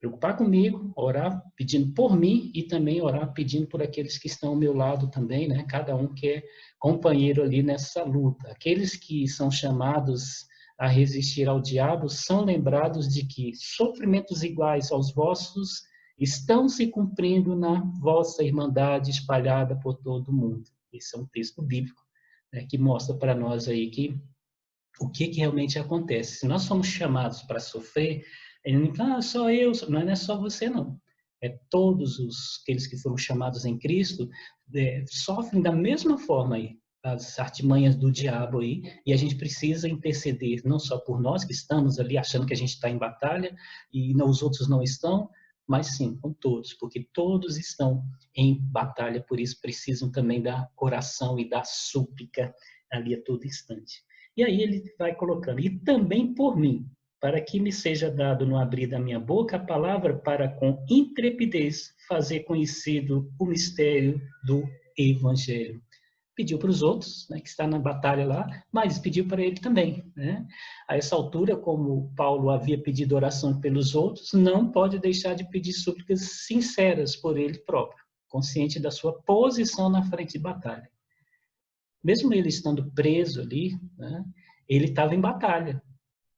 preocupar comigo, orar pedindo por mim e também orar pedindo por aqueles que estão ao meu lado também, né? Cada um que é companheiro ali nessa luta. Aqueles que são chamados a resistir ao diabo são lembrados de que sofrimentos iguais aos vossos estão se cumprindo na vossa irmandade espalhada por todo o mundo. Esse é um texto bíblico, né, que mostra para nós aí que o que realmente acontece. Se nós somos chamados para sofrer, ele não fala, só eu, não é só você, não. todos aqueles que foram chamados em Cristo sofrem da mesma forma aí, as artimanhas do diabo aí, e a gente precisa interceder não só por nós que estamos ali achando que a gente está em batalha e os outros não estão, mas sim com todos, porque todos estão em batalha, por isso precisam também da oração e da súplica ali a todo instante. E aí ele vai colocando, e também por mim, para que me seja dado no abrir da minha boca a palavra para com intrepidez fazer conhecido o mistério do Evangelho. Pediu para os outros, né, que está na batalha lá, mas pediu para ele também. Né? A essa altura, como Paulo havia pedido oração pelos outros, não pode deixar de pedir súplicas sinceras por ele próprio, consciente da sua posição na frente de batalha. Mesmo ele estando preso ali, né, ele estava em batalha.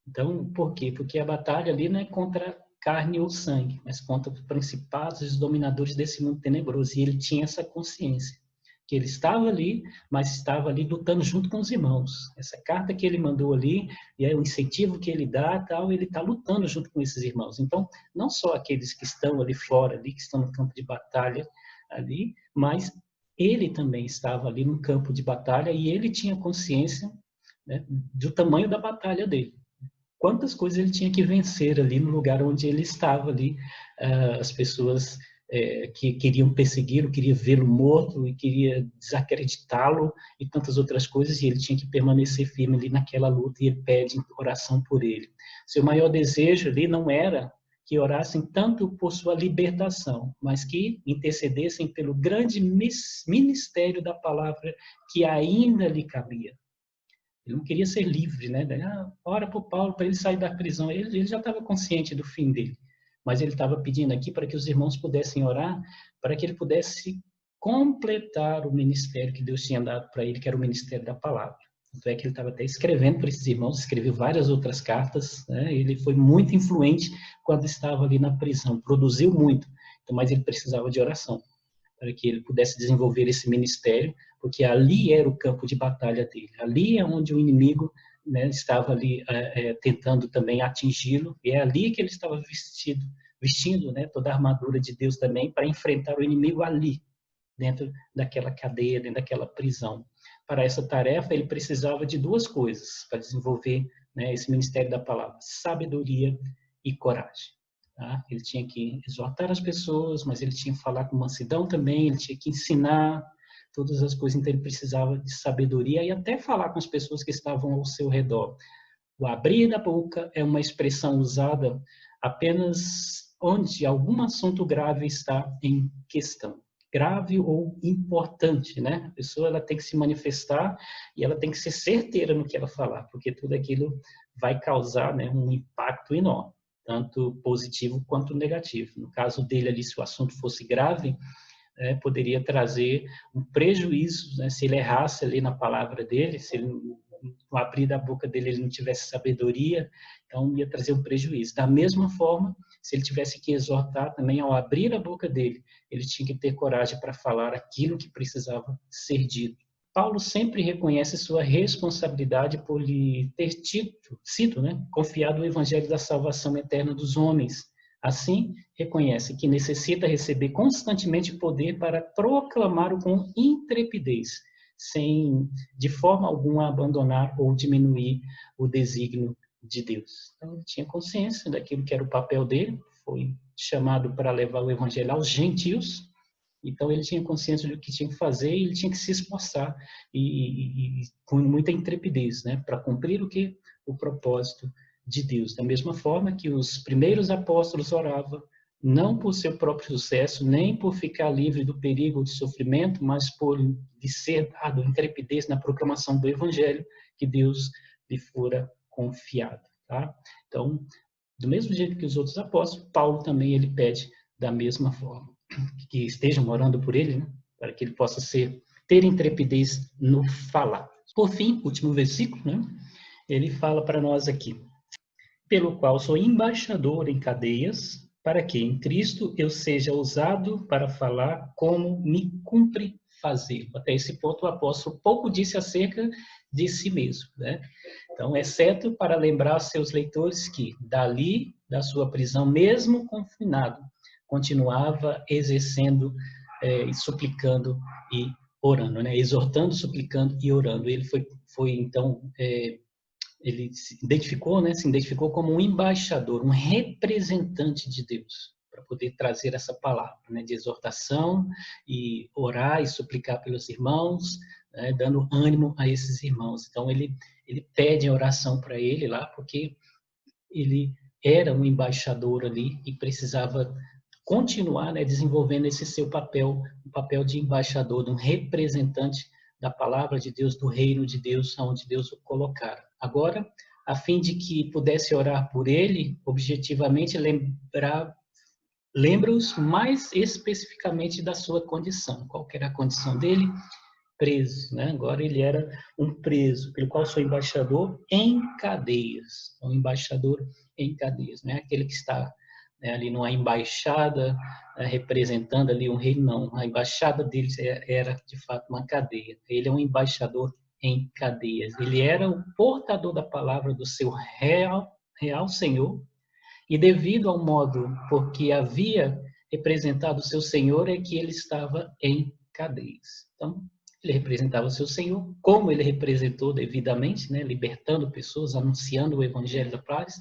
Então, por quê? Porque a batalha ali não é contra carne ou sangue, mas contra os principados e os dominadores desse mundo tenebroso. E ele tinha essa consciência, que ele estava ali, mas estava ali lutando junto com os irmãos. Essa carta que ele mandou ali, e é o incentivo que ele dá, tal, ele está lutando junto com esses irmãos. Então, não só aqueles que estão ali fora, ali, que estão no campo de batalha ali, mas ele também estava ali no campo de batalha e ele tinha consciência, né, do tamanho da batalha dele. Quantas coisas ele tinha que vencer ali no lugar onde ele estava ali, as pessoas que queriam persegui-lo, queriam vê-lo morto e queriam desacreditá-lo e tantas outras coisas, e ele tinha que permanecer firme ali naquela luta, e ele pede oração por ele. Seu maior desejo ali não era que orassem tanto por sua libertação, mas que intercedessem pelo grande ministério da palavra que ainda lhe cabia. Ele não queria ser livre, né? Ora para o Paulo, para ele sair da prisão. Ele já estava consciente do fim dele. Mas ele estava pedindo aqui para que os irmãos pudessem orar, para que ele pudesse completar o ministério que Deus tinha dado para ele, que era o ministério da palavra. Tanto é que ele estava até escrevendo para esses irmãos, escreveu várias outras cartas, né? Ele foi muito influente quando estava ali na prisão, produziu muito, então, mas ele precisava de oração, para que ele pudesse desenvolver esse ministério, porque ali era o campo de batalha dele, ali é onde o inimigo, né, estava ali tentando também atingi-lo, e é ali que ele estava vestindo, né, toda a armadura de Deus também, para enfrentar o inimigo ali, dentro daquela cadeia, dentro daquela prisão. Para essa tarefa, ele precisava de duas coisas, para desenvolver, né, esse ministério da palavra: sabedoria e coragem. Tá? Ele tinha que exortar as pessoas, mas ele tinha que falar com mansidão também, ele tinha que ensinar todas as coisas, então ele precisava de sabedoria e até falar com as pessoas que estavam ao seu redor. O abrir da boca é uma expressão usada apenas onde algum assunto grave está em questão. Grave ou importante, né? A pessoa ela tem que se manifestar e ela tem que ser certeira no que ela falar, porque tudo aquilo vai causar, né, um impacto enorme, tanto positivo quanto negativo. No caso dele ali, se o assunto fosse grave, poderia trazer um prejuízo, né, se ele errasse ali na palavra dele, se ele no abrir da boca dele ele não tivesse sabedoria, então ia trazer um prejuízo. Da mesma forma, se ele tivesse que exortar também, ao abrir a boca dele, ele tinha que ter coragem para falar aquilo que precisava ser dito. Paulo sempre reconhece sua responsabilidade por lhe ter sido, né, confiado o evangelho da salvação eterna dos homens. Assim, reconhece que necessita receber constantemente poder para proclamá-lo com intrepidez, sem de forma alguma abandonar ou diminuir o desígnio de Deus. Então, ele tinha consciência daquilo que era o papel dele, foi chamado para levar o evangelho aos gentios, então ele tinha consciência do que tinha que fazer e ele tinha que se esforçar e com muita intrepidez, né, para cumprir o propósito de Deus. Da mesma forma que os primeiros apóstolos oravam, não por seu próprio sucesso, nem por ficar livre do perigo de sofrimento, mas por lhe ser dado intrepidez na proclamação do evangelho que Deus lhe fora confiado. Tá? Então, do mesmo jeito que os outros apóstolos, Paulo também ele pede da mesma forma, que estejam orando por ele, né? Para que ele possa ter intrepidez no falar. Por fim, último versículo, né? Ele fala para nós aqui: pelo qual sou embaixador em cadeias, para que em Cristo eu seja usado para falar como me cumpre fazer. Até esse ponto o apóstolo pouco disse acerca de si mesmo, né? Então, exceto para lembrar aos seus leitores que, dali, da sua prisão, mesmo confinado, continuava exercendo e suplicando e orando, né? Exortando, suplicando e orando. Ele foi então, ele se identificou, né? Se identificou como um embaixador, um representante de Deus, para poder trazer essa palavra, né? De exortação e orar e suplicar pelos irmãos, né? Dando ânimo a esses irmãos. Então ele pede a oração para ele lá, porque ele era um embaixador ali e precisava continuar, né, desenvolvendo esse seu papel, o papel de embaixador, de um representante da palavra de Deus, do reino de Deus, aonde Deus o colocara. Agora, a fim de que pudesse orar por ele, objetivamente lembra-os mais especificamente da sua condição. Qual que era a condição dele? Preso, né? Agora ele era um preso, pelo qual sou embaixador em cadeias. Um embaixador em cadeias, né? Aquele que está, né, ali numa embaixada, representando ali um reino, não. A embaixada deles era, de fato, uma cadeia. Ele é um embaixador em cadeias. Ele era o portador da palavra do seu real Senhor, e devido ao modo por que havia representado o seu Senhor, é que ele estava em cadeias. Então, ele representava o seu Senhor, como ele representou devidamente, né, libertando pessoas, anunciando o evangelho da paz,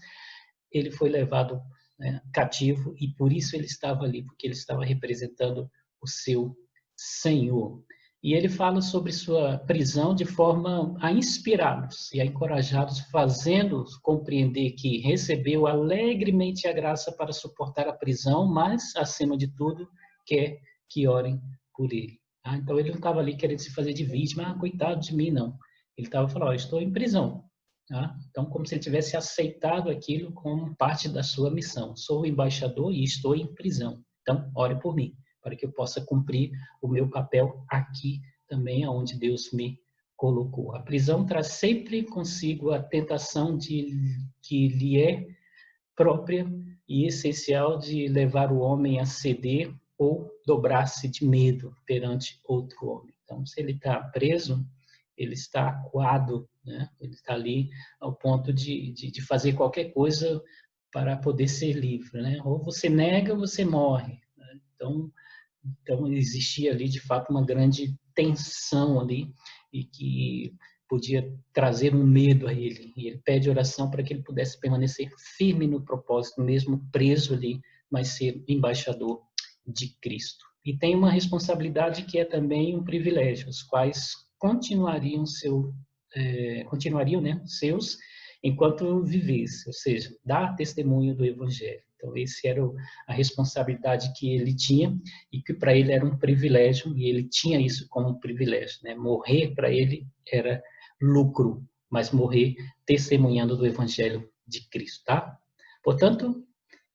ele foi levado, né, cativo, e por isso ele estava ali, porque ele estava representando o seu Senhor. E ele fala sobre sua prisão de forma a inspirá-los e a encorajá-los, fazendo-os compreender que recebeu alegremente a graça para suportar a prisão, mas, acima de tudo, quer que orem por ele. Então, ele não estava ali querendo se fazer de vítima, coitado de mim, não. Ele estava falando, estou em prisão. Então, como se ele tivesse aceitado aquilo como parte da sua missão. Sou o embaixador e estou em prisão. Então, ore por mim, para que eu possa cumprir o meu papel aqui também, onde Deus me colocou. A prisão traz sempre consigo a tentação que lhe é própria e essencial de levar o homem a ceder ou dobrar-se de medo perante outro homem. Então, se ele está preso, ele está acuado, né? Ele está ali ao ponto de fazer qualquer coisa para poder ser livre, né? Ou você nega ou você morre, né? Então existia ali, de fato, uma grande tensão ali, e que podia trazer um medo a ele. E ele pede oração para que ele pudesse permanecer firme no propósito, mesmo preso ali, mas ser embaixador de Cristo. E tem uma responsabilidade que é também um privilégio, os quais continuariam, né, seus enquanto vivesse, ou seja, dar testemunho do Evangelho. Então, esse era a responsabilidade que ele tinha e que para ele era um privilégio, e ele tinha isso como um privilégio, né? Morrer para ele era lucro, mas morrer testemunhando do Evangelho de Cristo, tá? Portanto,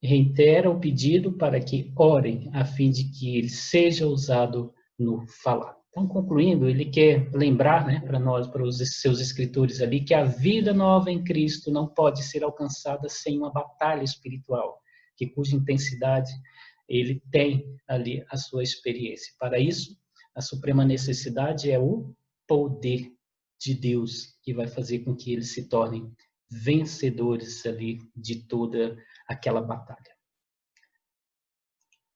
reitera o pedido para que orem, a fim de que ele seja usado no falar. Então, concluindo, ele quer lembrar, né, para nós, para os seus escritores ali, que a vida nova em Cristo não pode ser alcançada sem uma batalha espiritual, cuja intensidade ele tem ali a sua experiência. Para isso, a suprema necessidade é o poder de Deus, que vai fazer com que eles se tornem vencedores ali de toda aquela batalha.